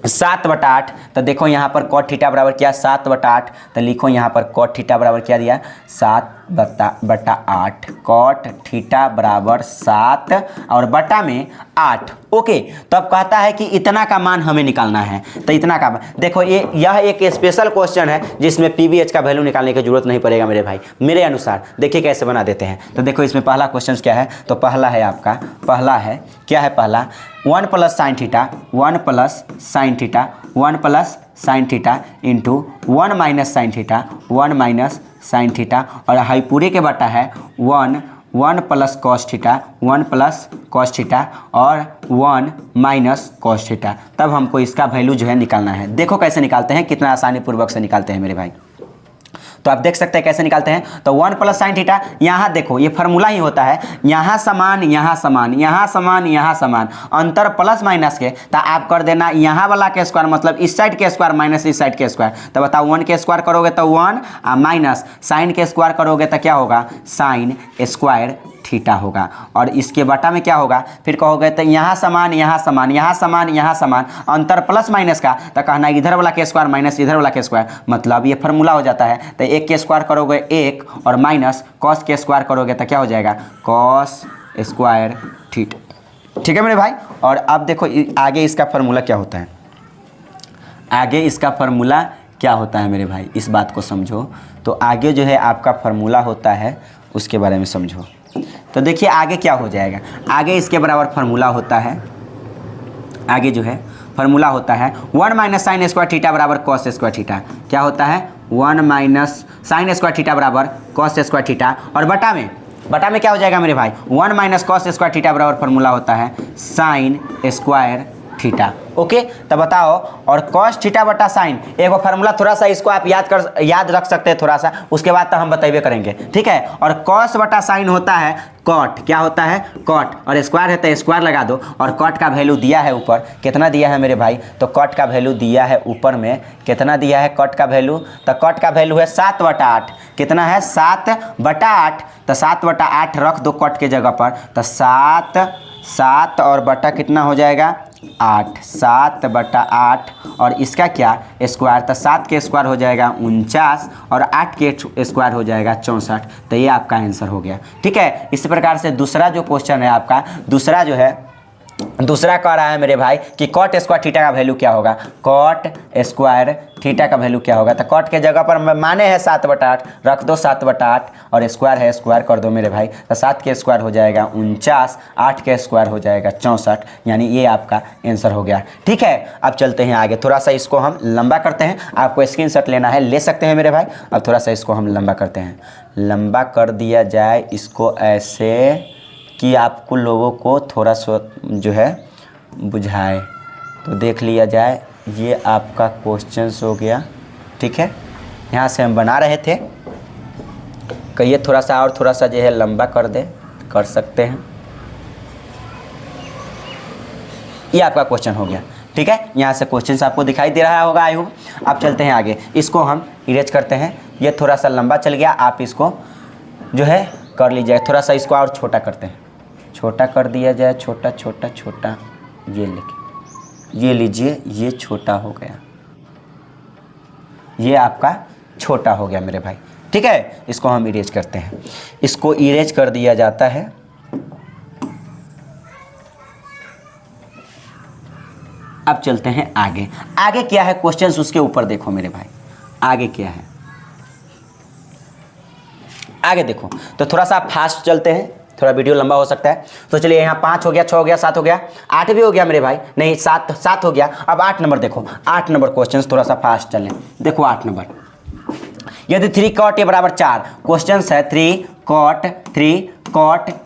7/8। तो देखो यहाँ पर कॉट थीटा बराबर क्या, 7/8। तो लिखो यहाँ पर कॉट थीटा बराबर क्या दिया, 7/8। कॉट थीटा बराबर 7 और बटा में 8। ओके, तो अब कहता है कि इतना का मान हमें निकालना है। तो इतना का देखो, यह एक स्पेशल क्वेश्चन है जिसमें पीवीएच का वैल्यू निकालने की जरूरत नहीं पड़ेगा मेरे भाई, मेरे अनुसार। देखिए कैसे बना देते हैं। तो देखो इसमें पहला क्वेश्चन क्या है, तो पहला है आपका, पहला है क्या है, पहला 1 + sin theta, 1 + sin theta, 1 + sin theta into 1 - sin theta, 1 - sin theta, और हाई पूरे के बटा है 1 + cos थीटा, 1 + cos थीटा और 1 - cos थीटा। तब हमको इसका वैल्यू जो है निकालना है। देखो कैसे निकालते हैं, कितना आसानी पूर्वक से निकालते हैं मेरे भाई। तो आप देख सकते हैं कैसे निकालते हैं। तो 1 + sin थीटा, यहाँ देखो ये फार्मूला ही होता है, यहाँ समान, यहाँ समान, यहाँ समान, यहाँ समान, अंतर प्लस माइनस के। तो आप कर देना यहाँ वाला के स्क्वायर, मतलब इस साइड के स्क्वायर माइनस इस साइड के स्क्वायर। तो बताओ 1 के स्क्वायर करोगे तो 1 माइनस साइन के स्क्वायर करोगे तो क्या होगा, sin² थीटा होगा। और इसके बटा में क्या होगा, फिर कहोगे तो यहाँ समान यहाँ समान यहाँ समान यहाँ समान, अंतर प्लस माइनस का, तो कहना इधर वाला के स्क्वायर माइनस इधर वाला के स्क्वायर, मतलब ये फार्मूला हो जाता है। तो एक के स्क्वायर करोगे एक और माइनस कॉस के स्क्वायर करोगे तो क्या हो जाएगा, कॉस स्क्वायर थीटा। ठीक है मेरे भाई। और अब देखो आगे इसका फार्मूला क्या होता है, आगे इसका फार्मूला क्या होता है मेरे भाई, इस बात को समझो। तो आगे जो है आपका फार्मूला होता है उसके बारे में समझो। तो देखिए आगे क्या हो जाएगा, आगे इसके बराबर फार्मूला होता है, आगे जो है फार्मूला होता है 1 माइनस साइन स्क्वायर थीटा बराबर कॉस स्क्वायर थीटा। क्या होता है, 1 माइनस साइन स्क्वायर थीटा बराबर कॉस स्क्वायर थीटा। और बटा में क्या हो जाएगा मेरे भाई, 1 माइनस कॉस स्क्वायर थीटा बराबर फार्मूला होता है साइन स्क्वायर थीटा। ओके, तो बताओ, और कॉस थीटा बटा साइन, एक वो फार्मूला थोड़ा सा इसको आप याद रख सकते हैं थोड़ा सा, उसके बाद तो हम बतेबे करेंगे। ठीक है। और कॉस बटा साइन होता है कॉट, क्या होता है कॉट, और स्क्वायर है तो स्क्वायर लगा दो। और कॉट का वैल्यू दिया है ऊपर, कितना दिया है मेरे भाई, तो कॉट का वैल्यू दिया है ऊपर में, कितना दिया है कॉट का वैल्यू, तो कॉट का वैल्यू है 7/8। कितना है, 7/8। तो 7/8 रख दो कॉट के जगह पर, तो 7 और बटा कितना हो जाएगा 8, 7/8। और इसका क्या स्क्वायर, तो 7 के स्क्वायर हो जाएगा 49 और 8 के स्क्वायर हो जाएगा 64। तो ये आपका आंसर हो गया। ठीक है। इसी प्रकार से दूसरा जो क्वेश्चन है आपका, दूसरा कह रहा है मेरे भाई कि कॉट स्क्वायर थीटा का वैल्यू क्या होगा, कॉट स्क्वायर थीटा का वैल्यू क्या होगा। तो कॉट के जगह पर माने है 7/8, रख दो 7/8 और स्क्वायर है स्क्वायर कर दो मेरे भाई। तो 7 के स्क्वायर हो जाएगा 49, 8 के स्क्वायर हो जाएगा 64, यानी ये आपका आंसर हो गया। ठीक है। अब चलते हैं आगे, थोड़ा सा इसको हम लंबा करते हैं, आपको स्क्रीनशॉट लेना है ले सकते हैं मेरे भाई। अब थोड़ा सा इसको हम लंबा करते हैं, लंबा कर दिया जाए इसको ऐसे कि आपको लोगों को थोड़ा सा जो है बुझाए। तो देख लिया जाए, ये आपका क्वेश्चंस हो गया। ठीक है, यहाँ से हम बना रहे थे, कहिए थोड़ा सा और थोड़ा सा जो है लंबा कर सकते हैं। ये आपका क्वेश्चन हो गया। ठीक है, यहाँ से क्वेश्चंस आपको दिखाई दे रहा होगा आई होप। अब चलते हैं आगे, इसको हम इरेज करते हैं। ये थोड़ा सा लंबा चल गया, आप इसको जो है कर लीजिए। थोड़ा सा इसको और छोटा करते हैं, छोटा कर दिया जाए, छोटा छोटा छोटा, ये लीजिए, ये छोटा हो गया, ये आपका छोटा हो गया मेरे भाई। ठीक है, इसको हम इरेज करते हैं, इसको इरेज कर दिया जाता है। अब चलते हैं आगे, आगे क्या है क्वेश्चंस उसके ऊपर देखो मेरे भाई, आगे क्या है आगे देखो। तो थोड़ा सा फास्ट चलते हैं, थोड़ा वीडियो लंबा हो सकता है। तो चलिए, यहाँ 5 हो गया, 6 हो गया, 7 हो गया, 8 भी हो गया मेरे भाई, नहीं 7 हो गया। अब 8 नंबर देखो, 8 नंबर क्वेश्चन थोड़ा सा फास्ट चलें। देखो 8 नंबर, यदि 3 cot a बराबर 4, क्वेश्चन है 3 cot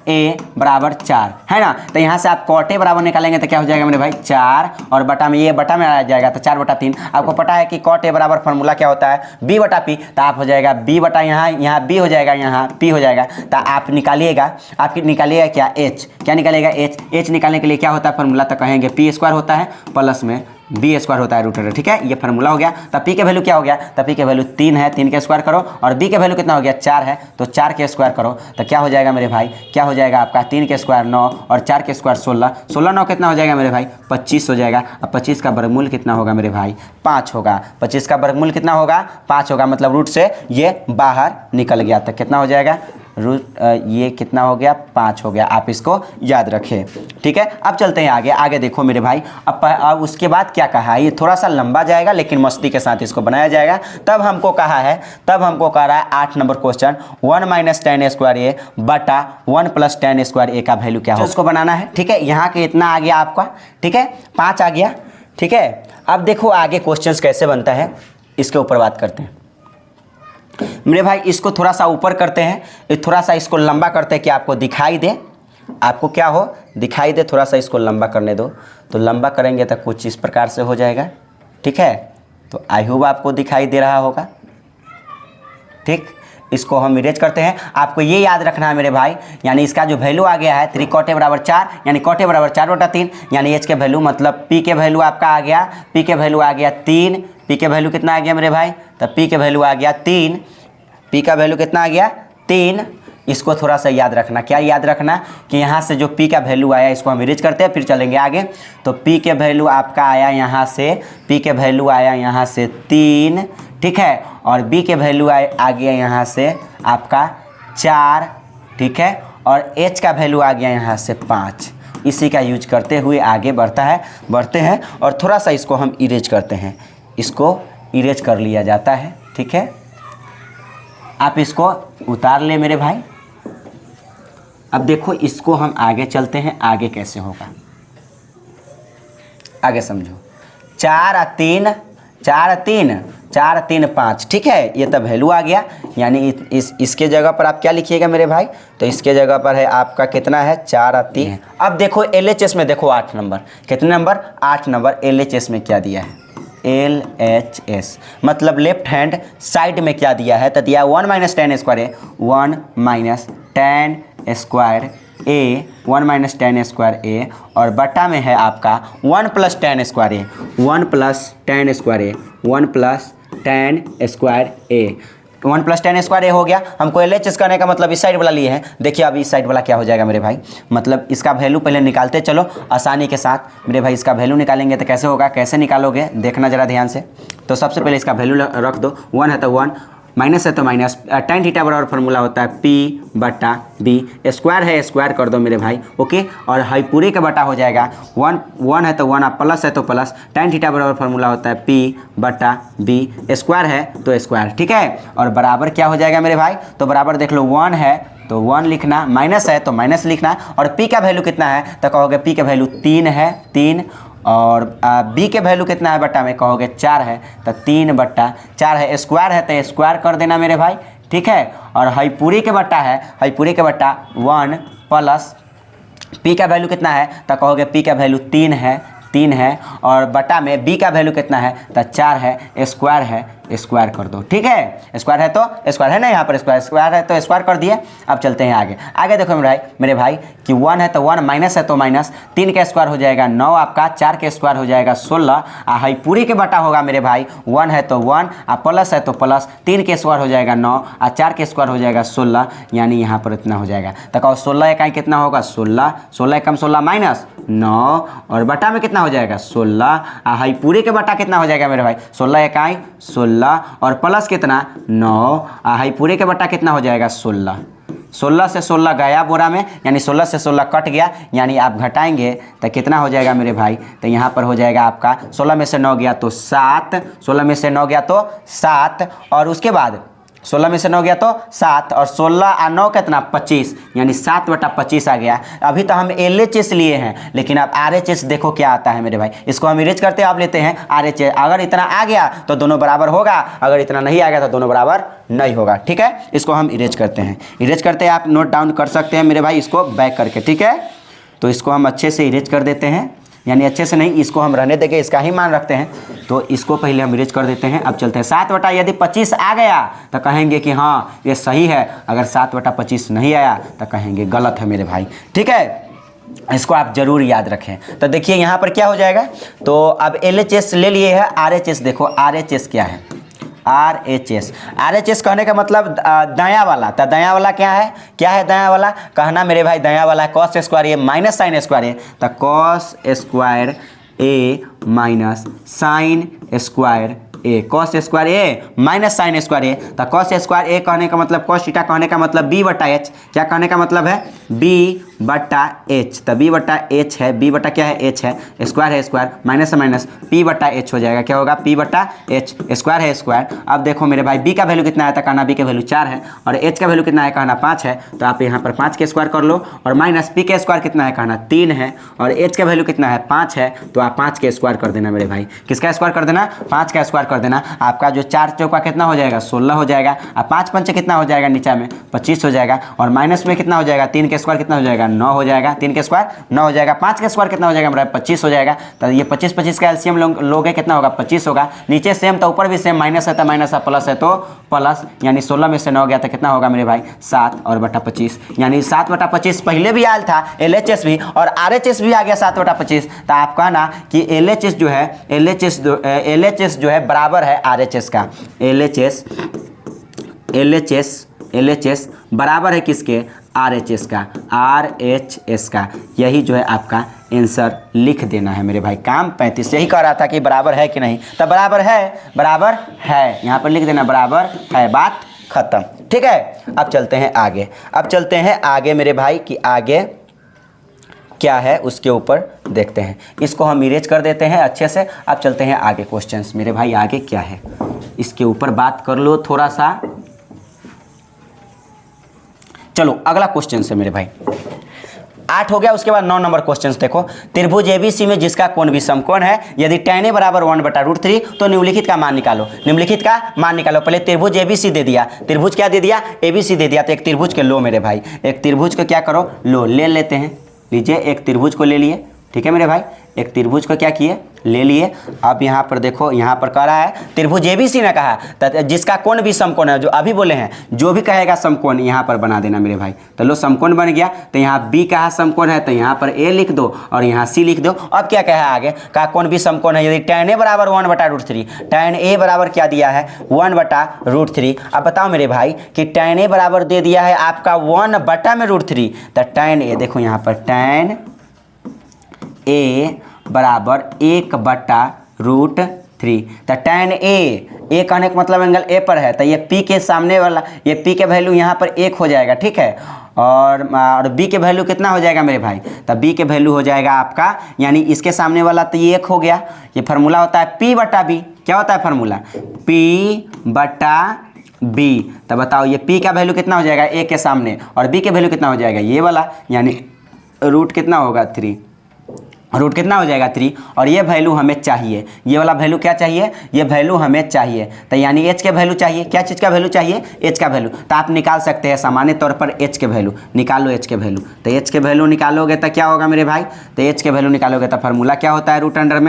a बराबर 4 है ना। तो यहाँ से आप cot a बराबर निकालेंगे तो क्या हो जाएगा मेरे भाई 4, और बटा में ये बटा में आ जाएगा तो 4/3। आपको पता है कि cot a बराबर फार्मूला क्या होता है b/p, तो आप हो जाएगा b बटा यहाँ b हो जाएगा, यहाँ p हो जाएगा। तो आप निकालिएगा, आपकी निकालिएगा क्या h, क्या निकालिएगा h निकालने के लिए क्या होता है फार्मूला, तो कहेंगे p² होता है प्लस में b² होता है √। ठीक है, ये फार्मूला हो गया। तब p के वैल्यू क्या हो गया, तब p के वैल्यू 3 है, 3 के स्क्वायर करो, और b के वैल्यू कितना हो गया 4 है, तो 4 के स्क्वायर करो। तो क्या हो जाएगा मेरे भाई, क्या हो जाएगा आपका 3 के स्क्वायर 9 और 4 के स्क्वायर 16, 16 9 कितना हो जाएगा मेरे भाई 25 हो जाएगा। अब 25 का वर्गमूल कितना होगा मेरे भाई 5 होगा। 25 का वर्गमूल कितना होगा 5 होगा, मतलब रूट से ये बाहर निकल गया, तो कितना हो जाएगा ये कितना हो गया 5 हो गया। आप इसको याद रखें। ठीक है, अब चलते हैं आगे, आगे देखो मेरे भाई। अब उसके बाद क्या कहा है, ये थोड़ा सा लंबा जाएगा लेकिन मस्ती के साथ इसको बनाया जाएगा। तब हमको कहा है, तब हमको कह रहा है 8 number question 1 minus tan square A बटा 1 प्लस tan स्क्वायर ए का वैल्यू क्या हो, उसको बनाना है। ठीक है, यहाँ के इतना आ गया आपका। ठीक है, 5 आ गया। ठीक है, अब देखो आगे क्वेश्चन कैसे बनता है, इसके ऊपर बात करते हैं मेरे भाई। इसको थोड़ा सा ऊपर करते हैं, थोड़ा सा इसको लंबा करते हैं कि आपको दिखाई दे, आपको क्या हो दिखाई दे। थोड़ा सा इसको लंबा करने दो, तो लंबा करेंगे तो कुछ इस प्रकार से हो जाएगा। ठीक है, तो आई होप आपको दिखाई दे रहा होगा। ठीक, इसको हम इरेज करते हैं। आपको ये याद रखना है मेरे भाई, यानी इसका जो वैल्यू आ गया है 3 cot a बराबर 4, यानी cot a बराबर 4/3, यानी h के वैल्यू मतलब p के वैल्यू आपका आ गया, p के वैल्यू आ गया 3, p के वैल्यू कितना आ गया मेरे भाई, तब p के वैल्यू आ गया 3, p का वैल्यू कितना आ गया 3, इसको थोड़ा सा याद रखना। क्या याद रखना कि यहाँ से जो p का वैल्यू आया इसको हम इरेज करते हैं, फिर चलेंगे आगे। तो p के वैल्यू आपका आया यहाँ से, p के वैल्यू आया यहाँ से 3, ठीक है, और b के वैल्यू आ गया यहाँ से आपका 4, ठीक है, और h का वैल्यू आ गया यहाँ से 5। इसी का यूज करते हुए आगे बढ़ते हैं और थोड़ा सा इसको हम इरेज करते हैं। इसको इरेज कर लिया जाता है, ठीक है। आप इसको उतार ले मेरे भाई। अब देखो इसको हम आगे चलते हैं, आगे कैसे होगा आगे समझो। 4 और 3 5, ठीक है, ये तब वैल्यू आ गया। यानी इसके जगह पर आप क्या लिखिएगा मेरे भाई, तो इसके जगह पर है आपका कितना है 4 और 3। अब देखो LHS में देखो 8 नंबर, कितने नंबर 8 नंबर। LHS में क्या दिया है, LHS मतलब लेफ्ट हैंड साइड में क्या दिया है, तो दिया 1 - 10 स्क्वायर ए, 1 - 10 स्क्वायर ए, 1 - 10 स्क्वायर ए, और बटा में है आपका 1 + 10 स्क्वायर ए, 1 + 10 स्क्वायर ए, 1 + 10 स्क्वायर ए, 1 + 10 स्क्वायर ए हो गया। हमको LHS करने का मतलब इस साइड वाला लिए हैं। देखिए अब इस साइड वाला क्या हो जाएगा मेरे भाई, मतलब इसका वैल्यू पहले निकालते चलो आसानी के साथ मेरे भाई। इसका वैल्यू निकालेंगे तो कैसे होगा, कैसे निकालोगे देखना ज़रा ध्यान से। तो सबसे पहले इसका वैल्यू रख दो, 1 है तो 1, माइनस है तो माइनस, tan थीटा बराबर फार्मूला होता है P/B, स्क्वायर है स्क्वायर कर दो मेरे भाई, ओके। और हाई पूरे का बटा हो जाएगा 1 है तो 1, आप प्लस है तो प्लस, tan थीटा बराबर फार्मूला होता है P/B, स्क्वायर है तो स्क्वायर, ठीक है। और बराबर क्या हो जाएगा मेरे भाई, तो बराबर देख लो 1 है तो 1 लिखना, माइनस है तो माइनस लिखना, और P का वैल्यू कितना है तो कहोगे P का वैल्यू 3 है 3, और B के वैल्यू कितना है बट्टा में कहोगे 4 है तो 3/4 है, स्क्वायर है तो स्क्वायर कर देना मेरे भाई, ठीक है। और हाई पूरी के बट्टा है, हाई पूरी के बट्टा 1 प्लस P का वैल्यू कितना है तो कहोगे P का वैल्यू 3 है, और बटा में B का वैल्यू कितना है तो 4 है, स्क्वायर कर दो, ठीक है। स्क्वायर है तो स्क्वायर है ना, यहाँ पर स्क्वायर है तो स्क्वायर कर दिए। अब चलते हैं आगे देखो मेरे भाई कि 1 है तो 1, माइनस है तो माइनस, 3 का स्क्वायर हो जाएगा 9 आपका, 4 के स्क्वायर हो जाएगा 16, हाई पूरी के बटा होगा मेरे भाई 1 है तो 1, प्लस है तो प्लस, 3 के स्क्वायर हो जाएगा 9, 4 के स्क्वायर हो जाएगा 16, यानी यहाँ पर इतना हो जाएगा। तो कहो 16 इकाई कितना होगा 16, 16 एकम 16 माइनस 9, और बटा में कितना हो जाएगा 16, हाई पूरी के बटा कितना हो जाएगा मेरे भाई 16 इकाई 16, और प्लस कितना 9, हाई पूरे के बटा कितना हो जाएगा 16, 16 से 16 गया बोरा में, यानी 16 से 16 कट गया, यानी आप घटाएंगे तो कितना हो जाएगा मेरे भाई, तो यहाँ पर हो जाएगा आपका 16 में से 9 गया तो 7, 16 में से 9 गया तो 7, और उसके बाद 16 में से 9 गया तो 7, और 16 और 9 कितना 25, यानी 7/25 आ गया। अभी तो हम LHS लिए हैं, लेकिन अब RHS देखो क्या आता है मेरे भाई। इसको हम इरेज करते हैं, आप लेते हैं RHS। अगर इतना आ गया तो दोनों बराबर होगा, अगर इतना नहीं आ गया तो दोनों बराबर नहीं होगा, ठीक है। इसको हम इरेज करते हैं, आप नोट डाउन कर सकते हैं मेरे भाई इसको बैक करके, ठीक है। तो इसको हम अच्छे से इरेज कर देते हैं, यानी अच्छे से नहीं, इसको हम रहने देंगे, इसका ही मान रखते हैं। तो इसको पहले हम इरेज कर देते हैं। अब चलते हैं 7 यदि 25 आ गया तो कहेंगे कि हाँ ये सही है, अगर 7/25 नहीं आया तो कहेंगे गलत है मेरे भाई, ठीक है। इसको आप जरूर याद रखें। तो देखिए यहाँ पर क्या हो जाएगा, तो अब LHS ले लिए है, RHS देखो RHS क्या है, RHS कहने का मतलब दायां वाला। तो दायां वाला क्या है दायां वाला कहना मेरे भाई, दायां वाला कॉस स्क्वायर ए माइनस साइन स्क्वायर ए, तो कॉस स्क्वायर ए माइनस साइन स्क्वायर ए, कॉस स्क्वायर ए माइनस साइन स्क्वायर ए। तो कॉस स्क्वायर ए कहने का मतलब कॉस थीटा कहने का मतलब B/H, क्या कहने का मतलब है B/H। तो B/H है, B बटा क्या है H है, स्क्वायर है स्क्वायर, माइनस है माइनस, P/H हो जाएगा, क्या होगा P/H, स्क्वायर है स्क्वायर। अब देखो मेरे भाई B का वैल्यू कितना है तो कहना B का वैल्यू 4 है, और H का वैल्यू कितना है कहना 5 है, तो आप यहाँ पर 5 के स्क्वायर कर लो, और माइनस P का स्क्वायर कितना है कहना 3 है, और H का वैल्यू कितना है 5 है, तो आप 5 के स्क्वायर कर देना मेरे भाई। किसका स्क्वायर कर देना, 5 का स्क्वायर कर देना। आपका जो 4 चौका कितना हो जाएगा 16 हो जाएगा, अब 5 पंचे कितना हो जाएगा नीचे में 25 हो जाएगा, और माइनस में कितना हो जाएगा 3 के स्क्वायर कितना हो जाएगा 9 हो जाएगा, 3 के स्क्वायर 9 हो जाएगा, 5 के स्क्वायर कितना हो जाएगा मेरा 25 हो जाएगा। तो ये 25 का एलसीएम लोगे कितना होगा 25 होगा, नीचे सेम तो ऊपर भी सेम, माइनस है तो माइनस है, प्लस है तो प्लस, यानी 16 में से 9 गया तो कितना होगा मेरे भाई 7 और बटा 25, यानी 7/25 पहले भी आया था LHS भी, और RHS भी आ गया 7/25। तो आप कहना कि LHS जो है बराबर है RHS का, LHS LHS बराबर है किसके, RHS का, RHS का। यही जो है आपका आंसर लिख देना है मेरे भाई। काम 35 यही कह रहा था कि बराबर है कि नहीं, तो बराबर है, यहाँ पर लिख देना बराबर है, बात खत्म। ठीक है, अब चलते हैं आगे मेरे भाई कि आगे क्या है उसके ऊपर देखते हैं। इसको हम इरेज कर देते हैं अच्छे से। अब चलते हैं आगे क्वेश्चंस मेरे भाई, आगे क्या है इसके ऊपर बात कर लो थोड़ा सा। चलो अगला क्वेश्चन है मेरे भाई, 8 हो गया। उसके बाद 9 नंबर क्वेश्चन देखो। त्रिभुज ABC में जिसका कोण भी समकोण है, यदि tan A बराबर 1/√3 तो निम्नलिखित का मान निकालो। निम्नलिखित का मान निकालो। पहले त्रिभुज ABC दे दिया, त्रिभुज क्या दे दिया, ABC दे दिया। तो एक त्रिभुज के लो मेरे भाई, एक त्रिभुज को क्या करो, लो ले लेते हैं। लीजिए एक त्रिभुज को ले लिए, ठीक है मेरे भाई, एक त्रिभुज को क्या किए, ले लिए। अब यहाँ पर देखो, यहाँ पर कह रहा है त्रिभुज ABC ने कहा तो जिसका कोण भी समकोण है, जो अभी बोले हैं, जो भी कहेगा समकोण यहाँ पर बना देना मेरे भाई। तो लो समकोण बन गया। तो यहाँ B कहा समकोण है, तो यहाँ पर A लिख दो और यहाँ C लिख दो। अब क्या कहा आगे, कहा कोण भी समकोण है यदि tan A बराबर 1/√3, tan A बराबर क्या दिया है, 1/√3। अब बताओ मेरे भाई कि tan A बराबर दे दिया है आपका 1/√3। तो tan A देखो यहाँ पर tan A बराबर 1/√3। तो tan A कहने का मतलब एंगल A पर है, तो ये P के सामने वाला, ये P के वैल्यू यहाँ पर 1 हो जाएगा, ठीक है। और B के वैल्यू कितना हो जाएगा मेरे भाई, तो B के वैल्यू हो जाएगा आपका, यानी इसके सामने वाला तो ये 1 हो गया। ये फार्मूला होता है P/B। क्या होता है फार्मूला, P/B। तो बताओ ये P का वैल्यू कितना हो जाएगा A के सामने, और B के वैल्यू कितना हो जाएगा, ये वाला, यानी रूट कितना होगा 3, रूट कितना हो जाएगा 3। और ये वैल्यू हमें चाहिए, ये वाला वैल्यू क्या चाहिए, ये वैल्यू हमें चाहिए। तो यानी h के वैल्यू चाहिए, क्या चीज़ का वैल्यू चाहिए, h का वैल्यू। तो आप निकाल सकते हैं सामान्य तौर पर h के वैल्यू, निकाल लो h के वैल्यू। तो h के वैल्यू निकालोगे तो क्या होगा मेरे भाई, तो h के वैल्यू निकालोगे तो फार्मूला क्या होता है, रूट अंडर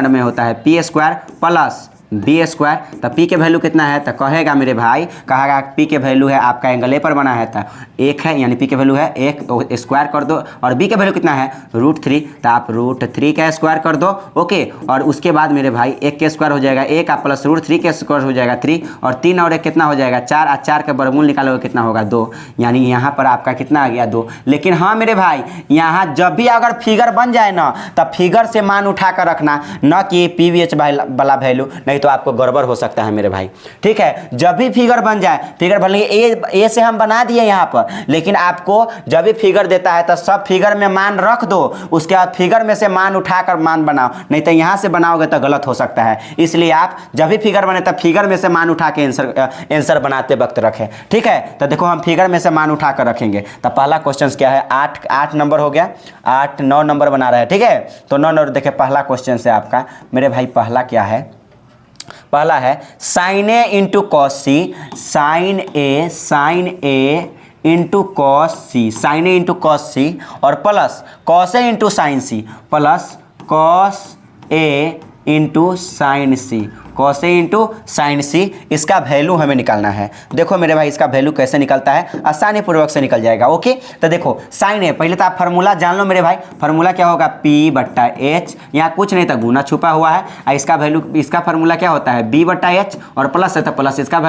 में होता है P² प्लस B²। तो P के वैल्यू कितना है, तो कहेगा मेरे भाई, कहेगा P के वैल्यू है आपका एंगल A पर बना है, तो 1 है, यानी P के वैल्यू है 1, तो स्क्वायर कर दो। और B के वैल्यू कितना है, √3, तो आप √3 का स्क्वायर कर दो, ओके। और उसके बाद मेरे भाई 1 के स्क्वायर हो जाएगा 1, आप प्लस √3 के स्क्वायर हो जाएगा 3, और 3 और 1 कितना हो जाएगा 4, और 4 का वर्गमूल निकालोगे कितना होगा 2, यानी यहाँ पर आपका कितना आ गया 2। लेकिन हाँ मेरे भाई, यहाँ जब भी अगर फिगर बन जाए ना, तब फिगर से मान उठा कर रखना, न कि PVH वाला वैल्यू, नहीं तो आपको गड़बड़ हो सकता है मेरे भाई। ठीक है, जब भी फिगर बन जाए, फिगर बन ए से हम बना दिए यहाँ पर, लेकिन आपको जब भी फिगर देता है तो सब फिगर में मान रख दो, उसके बाद फिगर में से मान उठाकर मान बनाओ, नहीं तो यहाँ से बनाओगे तो गलत हो सकता है। इसलिए आप जब भी फिगर बने तब फिगर में से मान उठा के आंसर बनाते वक्त रखें, ठीक है। तो देखो हम फिगर में से मान उठा कर रखेंगे। तो पहला क्वेश्चन क्या है, 8 नंबर हो गया, 9 नंबर बना रहा है, ठीक है। तो 9 नंबर देखिए, पहला क्वेश्चन है आपका मेरे भाई, पहला क्या है, पहला है sin A into cos C, sin A into cos C, sin A into cos C, और plus cos A into sine C, plus cos A into sine C, cos A into sine C. इसका value हमें निकालना है। देखो मेरे भाई, इसका value कैसे निकलता है, आसानी पूर्वक से निकल जाएगा, ओके। तो देखो sin A, पहले तो आप फार्मूला जान लो मेरे भाई। फार्मूला क्या होगा, P/H, यहाँ कुछ नहीं था, गुना छुपा हुआ है। और इसका वैल्यू, इसका फार्मूला क्या होता है, B/H, और प्लस है तो प्लस, इसका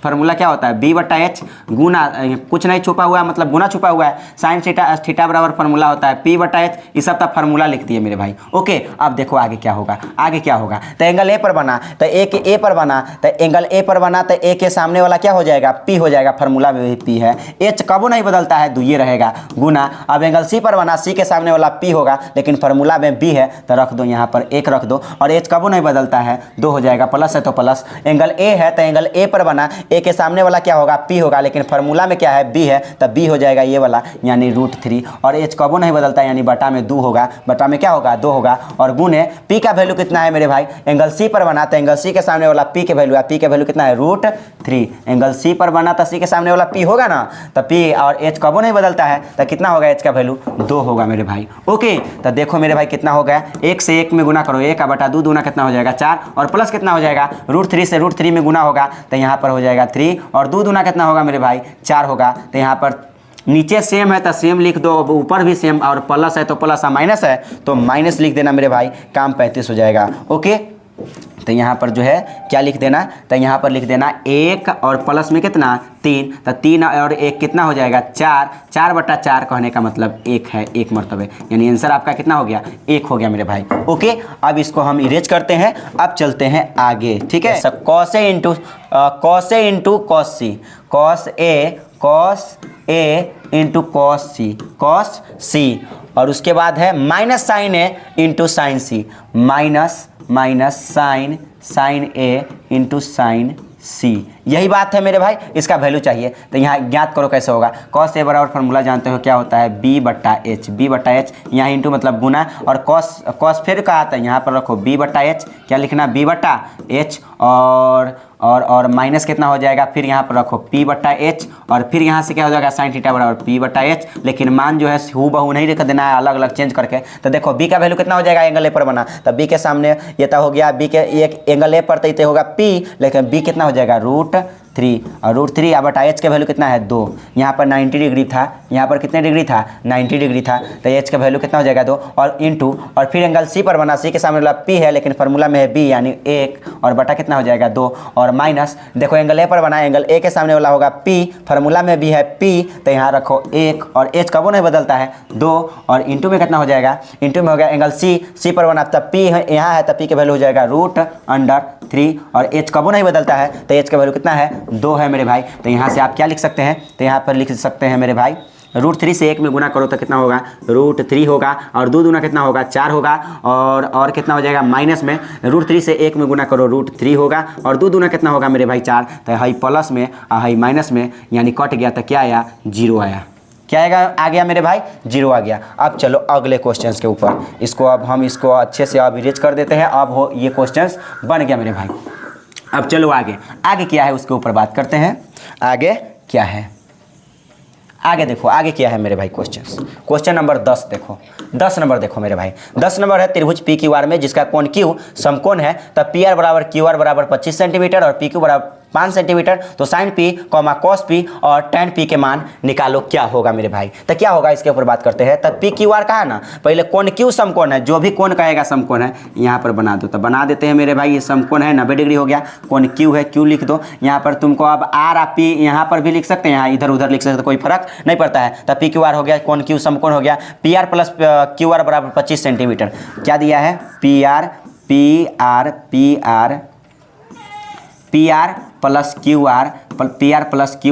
फार्मूला क्या होता है, B/H गुना, कुछ नहीं छुपा हुआ है, मतलब गुना छुपा हुआ है। साइन थीटा बराबर फार्मूला होता है P/H। ये सब तब फार्मूला लिख दिए मेरे भाई, ओके। अब देखो आगे क्या होगा, आगे क्या होगा। तो एंगल A पर बना, तो A पर बना, तो एंगल A पर बना, तो A के सामने वाला क्या हो जाएगा, P हो जाएगा, फार्मूला में भी P है। H कबो नहीं बदलता है, ये रहेगा गुना। अब एंगल C पर बना, C के सामने वाला P होगा, लेकिन फार्मूला में B है, तो रख दो यहाँ पर 1 रख दो, और H कबो नहीं बदलता है, 2 हो जाएगा, प्लस है तो प्लस। एंगल A है, तो एंगल A पर बना, A के सामने वाला क्या होगा, P होगा, लेकिन फार्मूला में क्या है, B है, तो B हो जाएगा ये वाला, यानी √3। और H कबो नहीं बदलता, यानी बटा में 2 होगा, बटा में क्या होगा 2 होगा, और गुने P का वैल्यू कितना है मेरे भाई, एंगल C पर बना, तो एंगल C के सामने वाला P के वैल्यू है, P के वैल्यू कितना है √3। एंगल C पर बना, तो C के सामने वाला P होगा ना, तो P, और H कबो नहीं बदलता है, तो कितना होगा, H का वैल्यू 2 होगा मेरे भाई, ओके। तो देखो मेरे भाई कितना हो गया, 1 से 1 में गुना करो, 1/2 दूना कितना हो जाएगा 4, और प्लस कितना हो जाएगा, √3 से √3 में गुना होगा, तो यहाँ पर हो जाएगा 3, और 2 दूना कितना होगा मेरे भाई 4 होगा। तो यहाँ पर नीचे सेम है तो सेम लिख दो, ऊपर भी सेम, और प्लस है तो प्लस, माइनस है तो माइनस लिख देना मेरे भाई, काम 35 हो जाएगा, ओके। तो यहाँ पर जो है क्या लिख देना, तो यहाँ पर लिख देना 1 और प्लस में कितना 3, तो 3 और 1 कितना हो जाएगा 4, 4/4 कहने का मतलब 1 है, 1 मरतबे, यानी आंसर आपका कितना हो गया 1 हो गया मेरे भाई। ओके, अब इसको हम इरेज करते हैं, अब चलते हैं आगे। ठीक है, cos A into cos C, cos A into cos C, और उसके बाद है माइनस साइन ए इंटू साइन सी, माइनस साइन ए इंटू साइन सी। यही बात है मेरे भाई, इसका वैल्यू चाहिए। तो यहाँ ज्ञात करो कैसे होगा। कॉस ए बराबर फार्मूला जानते हो क्या होता है, b/h, यहाँ इंटू मतलब गुना, और कॉस फिर का आता है, यहाँ पर रखो b/h, क्या लिखना b/h, और माइनस कितना हो जाएगा, फिर यहाँ पर रखो p/h, और फिर यहाँ से क्या हो जाएगा साइन थीटा बराबर p/h, लेकिन मान जो है हूबहू नहीं लिख देना है, अलग अलग चेंज करके। तो देखो b का वैल्यू कितना हो जाएगा, एंगल ए पर बना, तो b के सामने ये तो हो गया, b के एक एंगल ए पर तो होगा p, लेकिन b कितना हो जाएगा √3, और √3 अब h का वैल्यू कितना है 2, यहाँ पर 90 डिग्री था, यहाँ पर कितने डिग्री था 90 डिग्री था, तो h का वैल्यू कितना हो जाएगा 2, और इंटू, और फिर एंगल c पर बना, c के सामने वाला p है लेकिन फार्मूला में है b, यानी 1, और बटा कितना हो जाएगा 2, और माइनस देखो एंगल ए पर बना, एंगल ए के सामने वाला होगा p, फार्मूला में भी है p, तो यहाँ रखो 1, और h कबो नहीं बदलता है 2, और इंटू में कितना हो जाएगा, इंटू में हो गया एंगल c पर बना, तब p यहाँ है, तब p के वैल्यू हो जाएगा √3, और h कबो नहीं बदलता है, तो h का वैल्यू कितना है 2 है मेरे भाई। तो यहाँ से आप क्या लिख सकते हैं, तो यहाँ पर लिख सकते हैं मेरे भाई, √3 से 1 में गुना करो तो कितना होगा √3 होगा, और 2 दूना कितना होगा 4 होगा, और कितना हो जाएगा माइनस में, √3 से 1 में गुना करो √3 होगा, और 2 दूना कितना होगा मेरे भाई 4, तो हाई प्लस में हाई माइनस में, यानी कट गया, तो क्या आया 0 आया। क्या आ गया मेरे भाई 0 आ गया। अब चलो अगले क्वेश्चंस के ऊपर, इसको अब हम इसको अच्छे से अब इरेज कर देते हैं। अब हो ये क्वेश्चंस बन गया मेरे भाई। अब चलो आगे क्या है उसके ऊपर बात करते हैं। आगे क्या है, आगे देखो आगे क्या है मेरे भाई क्वेश्चन नंबर 10 देखो, 10 नंबर देखो मेरे भाई। 10 नंबर है त्रिभुज पी क्यू आर में जिसका कोण क्यू समकोण है, तब पी आर बराबर क्यू आर बराबर 25 सेंटीमीटर और पी क्यू बराबर 5 सेंटीमीटर, तो साइन पी कॉस पी और टेन पी के मान निकालो, क्या होगा मेरे भाई। तो क्या होगा इसके ऊपर बात करते हैं। तब पी क्यू आर का है ना, पहले कोण क्यू समकोण है, जो भी कोण कहेगा समकोण है, यहाँ पर बना दो, तो बना देते हैं मेरे भाई। ये समकोण है 90 डिग्री हो गया, कोण क्यू है, क्यू लिख दो। यहाँ पर तुमको अब आर आ पी यहाँ पर भी लिख सकते हैं, यहाँ इधर उधर लिख सकते, कोई फर्क नहीं पड़ता है। तब पी क्यू आर हो गया, कोण क्यू समकोण हो गया, P R plus Q R बराबर 25 सेंटीमीटर। क्या दिया है P R plus Q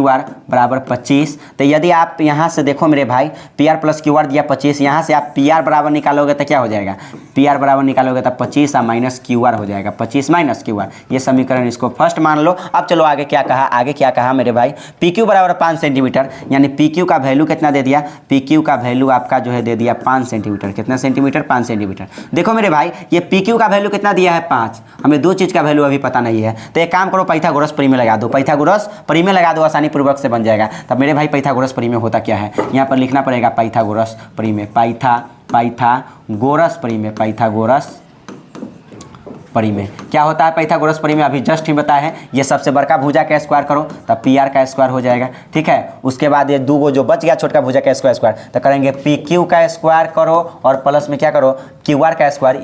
R बराबर 25। तो यदि आप यहाँ से देखो मेरे भाई, P R plus Q R दिया 25, यहाँ से आप पी आर बराबर निकालोगे तो क्या हो जाएगा, पी आर बराबर निकालोगे तो 25 माइनस क्यू आर हो जाएगा, 25 माइनस क्यू आर। ये समीकरण इसको फर्स्ट मान लो। अब चलो आगे क्या कहा मेरे भाई, पी क्यू बराबर 5 सेंटीमीटर, यानी पी क्यू का वैल्यू कितना दे दिया, पी क्यू का वैल्यू आपका जो है दे दिया 5 सेंटीमीटर। कितना सेंटीमीटर 5 सेंटीमीटर। देखो मेरे भाई ये पी क्यू का वैल्यू कितना दिया है 5, हमें दो चीज़ का वैल्यू अभी पता नहीं है। तो एक काम करो, पाइथागोरस परिमेय लगा दो, पाइथागोरस परिमेय लगा दो, आसानी पूर्वक से बन जाएगा। तब मेरे भाई पाइथागोरस परिमेय होता क्या है, यहाँ पर लिखना पड़ेगा पाइथागोरस परिमेय, पाइथागोरस परिमेय क्या होता है। पाइथागोरस परिमेय अभी जस्ट ही बताया है। ये सबसे बड़का भुजा का स्क्वायर करो तब पी आर का स्क्वायर हो जाएगा, ठीक है। उसके बाद ये दो जो बच गया छोटा भुजा का स्क्वायर तो करेंगे पी क्यू का स्क्वायर करो और प्लस में क्या करो क्यू आर का स्क्वायर,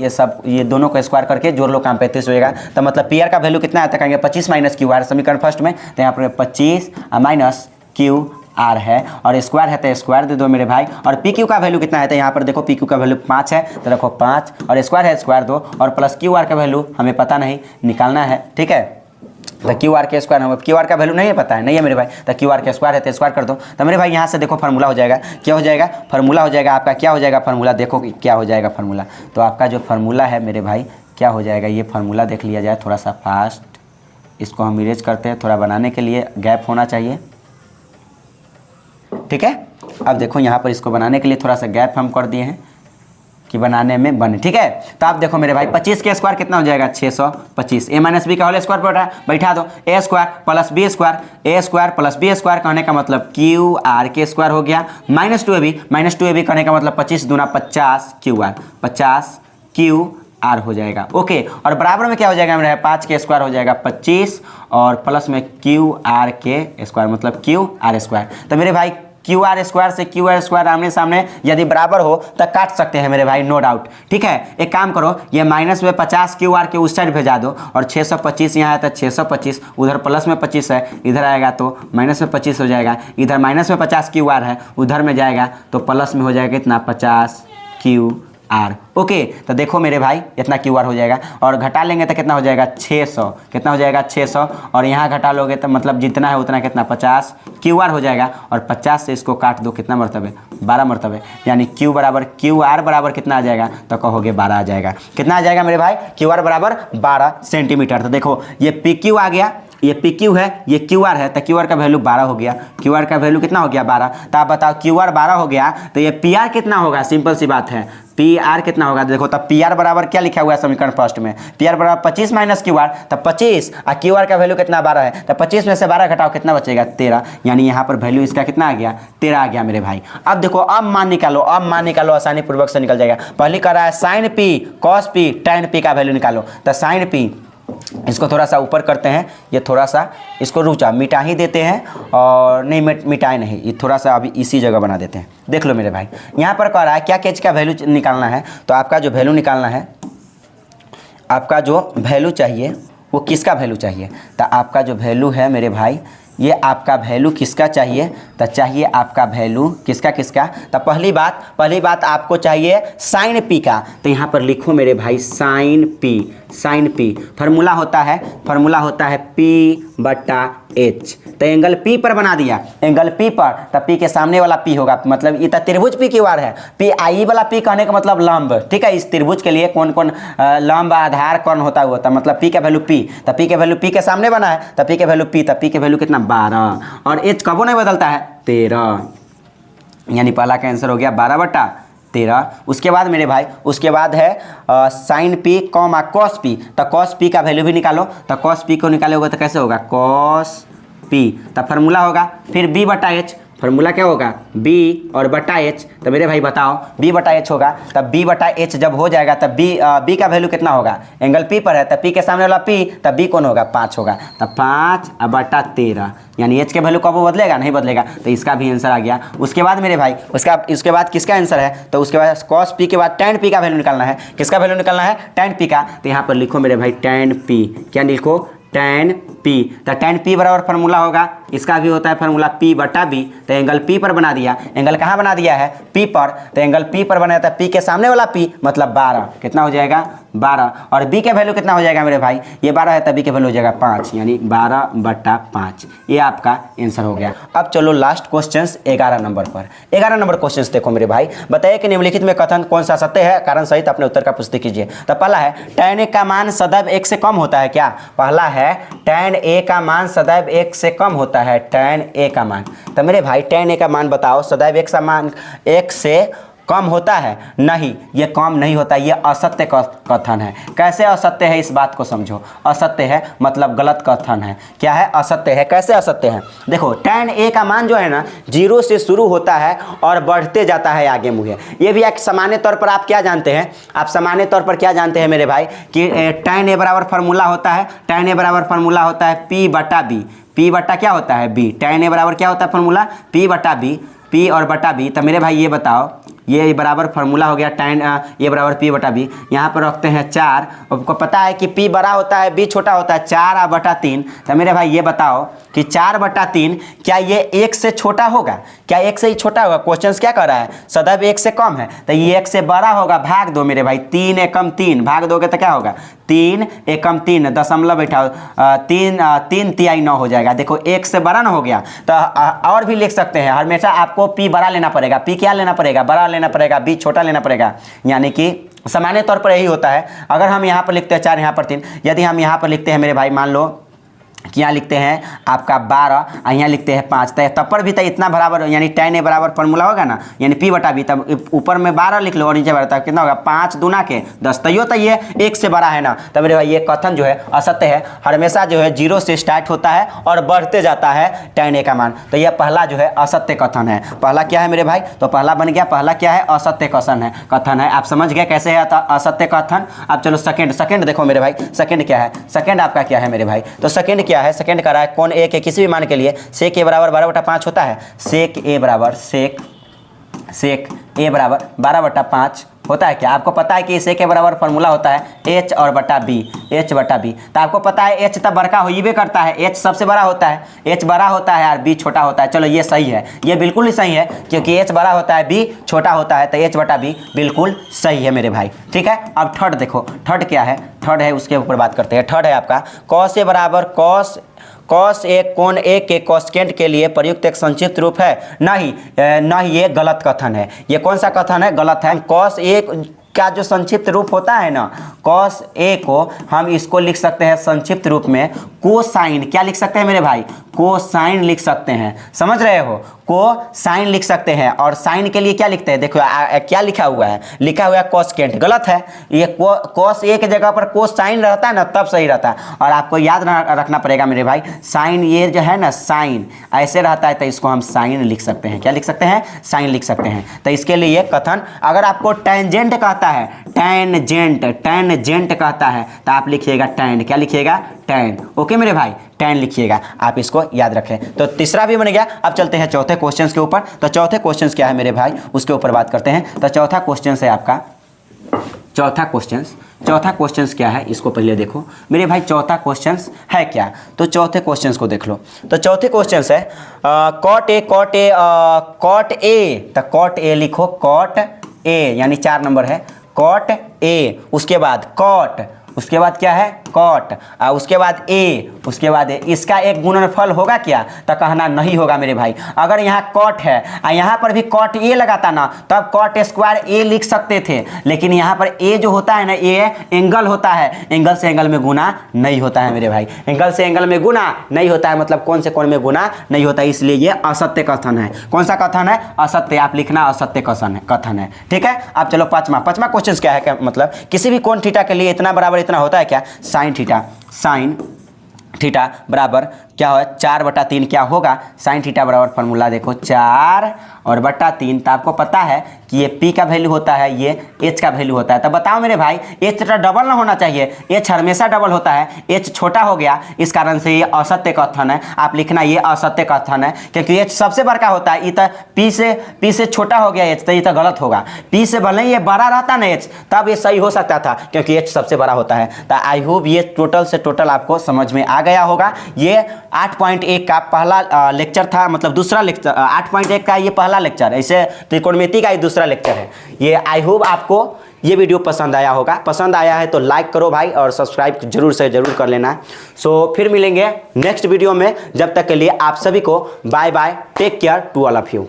ये दोनों को स्क्वायर करके जोड़ लो, काम 35 होएगा। तो मतलब पी आर का वैल्यू कितना आता है, कहेंगे 25 माइनस क्यू आर, समीकरण फर्स्ट में। तो यहाँ पर 25 माइनस क्यू आर है और स्क्वायर है तो स्क्वायर दे दो मेरे भाई। और पी क्यू का वैल्यू कितना है, तो यहाँ पर देखो पी क्यू का वैल्यू 5 है तो रखो 5 और स्क्वायर है स्क्वायर दो, और प्लस क्यू आर का वैल्यू हमें पता नहीं, निकालना है, ठीक है। तो क्यू आर के स्क्वायर, हमें क्यू आर का वैल्यू नहीं है पता है, नहीं है मेरे भाई। तो क्यू आर के स्क्वायर है तो स्क्वायर कर दो। तो मेरे भाई यहाँ से देखो फार्मूला हो जाएगा, क्या हो जाएगा फार्मूला हो जाएगा आपका, क्या हो जाएगा फार्मूला, देखो क्या हो जाएगा फार्मूला। तो आपका जो फार्मूला है मेरे भाई क्या हो जाएगा, ये फार्मूला देख लिया जाए थोड़ा सा फास्ट, इसको हम इरेज करते हैं, थोड़ा बनाने के लिए गैप होना चाहिए, ठीक है। अब देखो यहाँ पर इसको बनाने के लिए थोड़ा सा गैप हम कर दिए हैं कि बनाने में बने, ठीक है। तो आप देखो मेरे भाई 25 के स्क्वायर कितना हो जाएगा 625, ए माइनस बी का होल स्क्वायर पर बैठा दो, ए स्क्वायर प्लस बी स्क्वायर, ए स्क्वायर प्लस बी स्क्वायर कहने का मतलब क्यू आर के स्क्वायर हो गया, माइनस टू ए बी कहने का मतलब 25 दूना 50 क्यू आर, 50 क्यू आर हो जाएगा, ओके। और बराबर में क्या हो जाएगा मेरे 5 के स्क्वायर हो जाएगा 25 और प्लस में क्यू आर के स्क्वायर मतलब क्यू आर स्क्वायर। तो मेरे भाई क्यू आर स्क्वायर से क्यू आर स्क्वायर आमने सामने यदि बराबर हो तो काट सकते हैं मेरे भाई, नो डाउट। ठीक है, एक काम करो, ये माइनस में 50 क्यू आर के उस साइड भेजा दो और 625 यहाँ है तो 625, उधर प्लस में 25 है, इधर आएगा तो माइनस में 25 हो जाएगा, इधर माइनस में 50 क्यू आर है, उधर में जाएगा तो प्लस में हो जाएगा कितना 50 क्यू आर। ओके, तो देखो मेरे भाई इतना क्यू आर हो जाएगा और घटा लेंगे तो कितना हो जाएगा 600, कितना हो जाएगा 600 और यहाँ घटा लोगे तो मतलब जितना है उतना कितना 50 क्यू आर हो जाएगा और 50 से इसको काट दो, कितना मरतबे 12 मरतबे, यानी क्यू बराबर क्यू आर बराबर कितना आ जाएगा तो कहोगे 12 आ जाएगा। कितना आ जाएगा मेरे भाई, क्यू आर बराबर 12 सेंटीमीटर। तो देखो ये पी क्यू आ गया, ये पी क्यू है, ये क्यू आर है, तो क्यू आर का वैल्यू 12 हो गया, क्यू आर का वैल्यू कितना हो गया 12। तो आप बताओ क्यू आर 12 हो गया तो ये पी आर कितना होगा, सिंपल सी बात है, पी आर कितना होगा। देखो तब पी आर बराबर क्या लिखा हुआ है समीकरण फर्स्ट में, पी आर बराबर 25 माइनस क्यू आर, तब 25 और क्यू आर का वैल्यू कितना 12 है, तो 25 में से 12 घटाओ कितना बचेगा 13, यानी यहाँ पर वैल्यू इसका कितना आ गया 13 आ गया मेरे भाई। अब देखो अब मान निकालो, अब मान निकालो, आसानी पूर्वक से निकल जाएगा। पहले कर रहा है sine p cos p tan p का वैल्यू निकालो, तो साइन पी इसको थोड़ा सा ऊपर करते हैं, ये थोड़ा सा इसको रुचा मिटा ही देते हैं और नहीं मिटाए नहीं, ये थोड़ा सा अभी इसी जगह बना देते हैं। देख लो मेरे भाई यहाँ पर कह रहा है क्या केच का वैल्यू निकालना है, तो आपका जो वैल्यू निकालना है, आपका जो वैल्यू चाहिए वो किसका वैल्यू चाहिए, तो आपका जो वैल्यू है मेरे भाई ये आपका वैल्यू किसका चाहिए, तो चाहिए आपका वैल्यू किसका किसका, तो पहली बात आपको चाहिए साइन पी का, तो यहाँ पर लिखो मेरे भाई साइन पी फार्मूला होता है पी बटा एच, तो एंगल पी पर बना दिया, एंगल पी पर, तो पी के सामने वाला पी होगा, मतलब ये तो त्रिभुज पी क्यू आर है, पी आई वाला पी कहने का मतलब लंब। ठीक है, इस त्रिभुज के लिए कौन कौन लंब आधार कौन होता है, मतलब पी का वैल्यू पी, तो पी के वैल्यू पी के सामने बना है, तो पी के वैल्यू पी, तो पी के वैल्यू कितना 12 और एच कबो नहीं बदलता है 13, यानी पहला का आंसर हो गया 12/13। उसके बाद मेरे भाई उसके बाद है sine p comma cos p, तो कॉस पी का वैल्यू भी निकालो, तो कॉस पी को निकालोगे तो कैसे होगा कॉस पी, तो फार्मूला होगा फिर बी बटा एच, फार्मूला क्या होगा b और बटा एच, तो मेरे भाई बताओ b बटा एच होगा, तब b बटा एच जब हो जाएगा तब b का वैल्यू कितना होगा, एंगल p पर है तब p के सामने वाला p, तब b कौन होगा 5 होगा, तब 5/13, यानी h के वैल्यू कब बदलेगा, नहीं बदलेगा, तो इसका भी आंसर आ गया। उसके बाद मेरे भाई उसके बाद किसका आंसर है, तो उसके बाद cos p के बाद tan p का वैल्यू निकालना है, किसका वैल्यू निकालना है tan p का, तो यहाँ पर लिखो मेरे भाई tan p, क्या लिखो tan p, तो tan p बराबर फार्मूला होगा, इसका भी होता है फार्मूला p बटा b, तो एंगल p पर बना दिया, एंगल कहाँ बना दिया है p पर, तो एंगल p पर बनाया था, p के सामने वाला p मतलब 12, कितना हो जाएगा 12, और b के वैल्यू कितना हो जाएगा मेरे भाई, ये 12 है तब b के वैल्यू हो जाएगा 5, यानी 12/5, ये आपका आंसर हो गया। अब चलो लास्ट क्वेश्चन 11 नंबर पर। 11 नंबर क्वेश्चन देखो मेरे भाई, बताइए कि निम्नलिखित में कथन कौन सा सत्य है, कारण सहित अपने उत्तर का पुष्टि कीजिए। तो पहला है tan a का मान सदैव 1 से कम होता है क्या, पहला है tan a का मान सदैव 1 से कम होता है, tan a का मान, तो मेरे भाई tan a का मान बताओ सदैव 1 से कम होता है, नहीं ये कम नहीं होता, ये असत्य कथन है। कैसे असत्य है इस बात को समझो, असत्य है मतलब गलत कथन है, क्या है असत्य है, कैसे असत्य है, देखो tan a का मान जो है ना 0 से शुरू होता है और बढ़ते जाता है आगे मुझे, ये भी एक सामान्य तौर पर आप क्या जानते हैं, आप सामान्य तौर पर क्या जानते हैं मेरे भाई कि tan a बराबर फार्मूला होता है, tan a बराबर फार्मूला होता है p बटा b, p बटा क्या होता है b, tan a बराबर क्या होता है फार्मूला p बटा b, p और बटा b, तो मेरे भाई ये बताओ ये बराबर फार्मूला हो गया tan ये बराबर p बटा b, यहाँ पर रखते हैं 4, आपको पता है कि p बड़ा होता है b छोटा होता है, 4/3, तो मेरे भाई ये बताओ कि 4/3 क्या ये 1 से छोटा होगा, क्या 1 से ही छोटा होगा, क्वेश्चन क्या कर रहा है सदैव 1 से कम है, तो ये 1 से बड़ा होगा, भाग दो मेरे भाई, 3 एकम 3 भाग दोगे तो क्या होगा 3 एकम 3 दशमलव बैठाओ 3 तिहाई 9 हो जाएगा। देखो 1 से बड़ा ना हो गया, तो और भी लिख सकते हैं, हमेशा आपको p बड़ा लेना पड़ेगा, p क्या लेना पड़ेगा बड़ा लेना पड़ेगा, b छोटा लेना पड़ेगा, यानी कि सामान्य तौर पर यही होता है। अगर हम यहाँ पर लिखते हैं 4 यहाँ पर 3, यदि हम यहाँ पर लिखते हैं मेरे भाई मान लो कि यहाँ लिखते हैं आपका 12 और यहाँ लिखते हैं 5, तो तब पर भी तो इतना बराबर यानी tan a बराबर फार्मूला होगा ना, यानी p बटा b, तब ऊपर में 12 लिख लो और नीचे 12, कितना होगा 5 दूना के 10, तो ये 1 से बड़ा है ना, तब मेरे भाई ये कथन जो है असत्य है, हमेशा जो है 0 से स्टार्ट होता है और बढ़ते जाता है tan a का मान, तो यह पहला जो है असत्य कथन है। पहला क्या है मेरे भाई, तो पहला बन गया, पहला क्या है असत्य कथन है, आप समझ गए कैसे है असत्य कथन। अब चलो सेकंड देखो मेरे भाई, सेकंड क्या है, सेकंड आपका क्या है मेरे भाई, तो सेकंड क्या है, सेकंड कर रहा है कोण ए के किसी भी मान के लिए सेक ए बराबर 12/5 होता है। सेक ए बराबर सेक ए बराबर 12/5 होता है क्या? आपको पता है कि सेक ए बराबर फॉर्मूला होता है एच और बटा बी, एच बटा बी। तो आपको पता है एच तब बड़का हो ही करता है, एच सबसे बड़ा होता है, एच बड़ा होता है और बी छोटा होता है। चलो ये सही है, ये बिल्कुल ही सही है क्योंकि एच बड़ा होता है बी छोटा होता है, तो एच बटा बी बिल्कुल सही है मेरे भाई। ठीक है, अब थर्ड देखो, थर्ड क्या है, थर्ड है उसके ऊपर बात करते हैं। थर्ड है आपका कॉस ए बराबर कॉस ए कोण ए के कोसेकेंट के लिए प्रयुक्त एक संक्षिप्त रूप है। नहीं, ये गलत कथन है। ये कौन सा कथन है? गलत है। कॉस ए का जो संक्षिप्त रूप होता है ना, कॉस ए को हम इसको लिख सकते हैं संक्षिप्त रूप में कोसाइन। क्या लिख सकते हैं मेरे भाई? कोसाइन लिख सकते हैं। समझ रहे हो? कोसाइन लिख सकते हैं। और साइन के लिए क्या लिखते हैं? देखो क्या लिखा हुआ है, लिखा हुआ है कोसेकेंट। गलत है। ये कॉस ए के जगह पर कोसाइन रहता है ना, तब सही रहता है। और आपको याद रखना पड़ेगा मेरे भाई, साइन ये जो है ना, साइन ऐसे रहता है, तो इसको हम साइन लिख सकते हैं। क्या लिख सकते हैं? साइन लिख सकते हैं। तो इसके लिए कथन, अगर आपको टेंजेंट कहता है, टेंजेंट कहता है, तो आप लिखिएगा टैन। क्या लिखिएगा? टैन। ओके मेरे भाई, टैन लिखिएगा, आप इसको याद रखें। तो तीसरा भी बन गया। अब चलते हैं चौथे क्वेश्चन के ऊपर। तो चौथे क्वेश्चन क्या है मेरे भाई, उसके ऊपर बात करते हैं। तो चौथा क्वेश्चन है आपका, चौथा क्वेश्चन क्या है, इसको पहले देखो मेरे भाई। चौथा क्वेश्चन है क्या? तो चौथे क्वेश्चन को देख लो। तो चौथे क्वेश्चन है कॉट ए तो कॉट ए लिखो, कॉट ए यानी 4 नंबर है, कॉट ए, उसके बाद कॉट, उसके बाद क्या है? कॉट, उसके बाद ए, उसके बाद ए। इसका एक गुणनफल होगा क्या? तो कहना नहीं होगा मेरे भाई। अगर यहाँ कॉट है और यहाँ पर भी कॉट ए लगाता ना, तब कॉट स्क्वायर ए लिख सकते थे। लेकिन यहाँ पर ए जो होता है ना, ए एंगल होता है, एंगल से एंगल में गुना नहीं होता है मेरे भाई। एंगल से एंगल में गुना नहीं होता है, मतलब कौन से कोण में गुना नहीं होता है, इसलिए ये असत्य कथन है। कौन सा कथन है? असत्य। आप लिखना असत्य कथन है। ठीक है। अब चलो पांचवा क्वेश्चन क्या है, मतलब किसी भी कोण थीटा के लिए इतना बराबर इतना होता है क्या? साइन थीटा बराबर क्या हो? 4/3 क्या होगा? साइन थीटा बराबर फॉर्मूला देखो 4/3। तो आपको पता है कि ये P का वैल्यू होता है, ये H का वैल्यू होता है। तो बताओ मेरे भाई, H तो डबल ना होना चाहिए, H हमेशा डबल होता है, H छोटा हो गया, इस कारण से ये असत्य कथन है। आप लिखना ये असत्य कथन है, क्योंकि H सबसे बड़का होता है। ये तो P से छोटा हो गया H, तो ये तो गलत होगा। P से भले ही ये बड़ा रहता ना H, तब ये सही हो सकता था, क्योंकि H सबसे बड़ा होता है। तो आई होप ये टोटल से टोटल आपको समझ में आ गया होगा। ये 8.1 का पहला लेक्चर था, मतलब दूसरा लेक्चर 8.1 का ये पहला लेक्चर, ऐसे त्रिकोणमिति का ये दूसरा लेक्चर है। ये आई होप आपको ये वीडियो पसंद आया होगा। पसंद आया है तो लाइक करो भाई, और सब्सक्राइब जरूर से जरूर कर लेना। सो फिर मिलेंगे नेक्स्ट वीडियो में। जब तक के लिए आप सभी को bye bye, take care to all of you.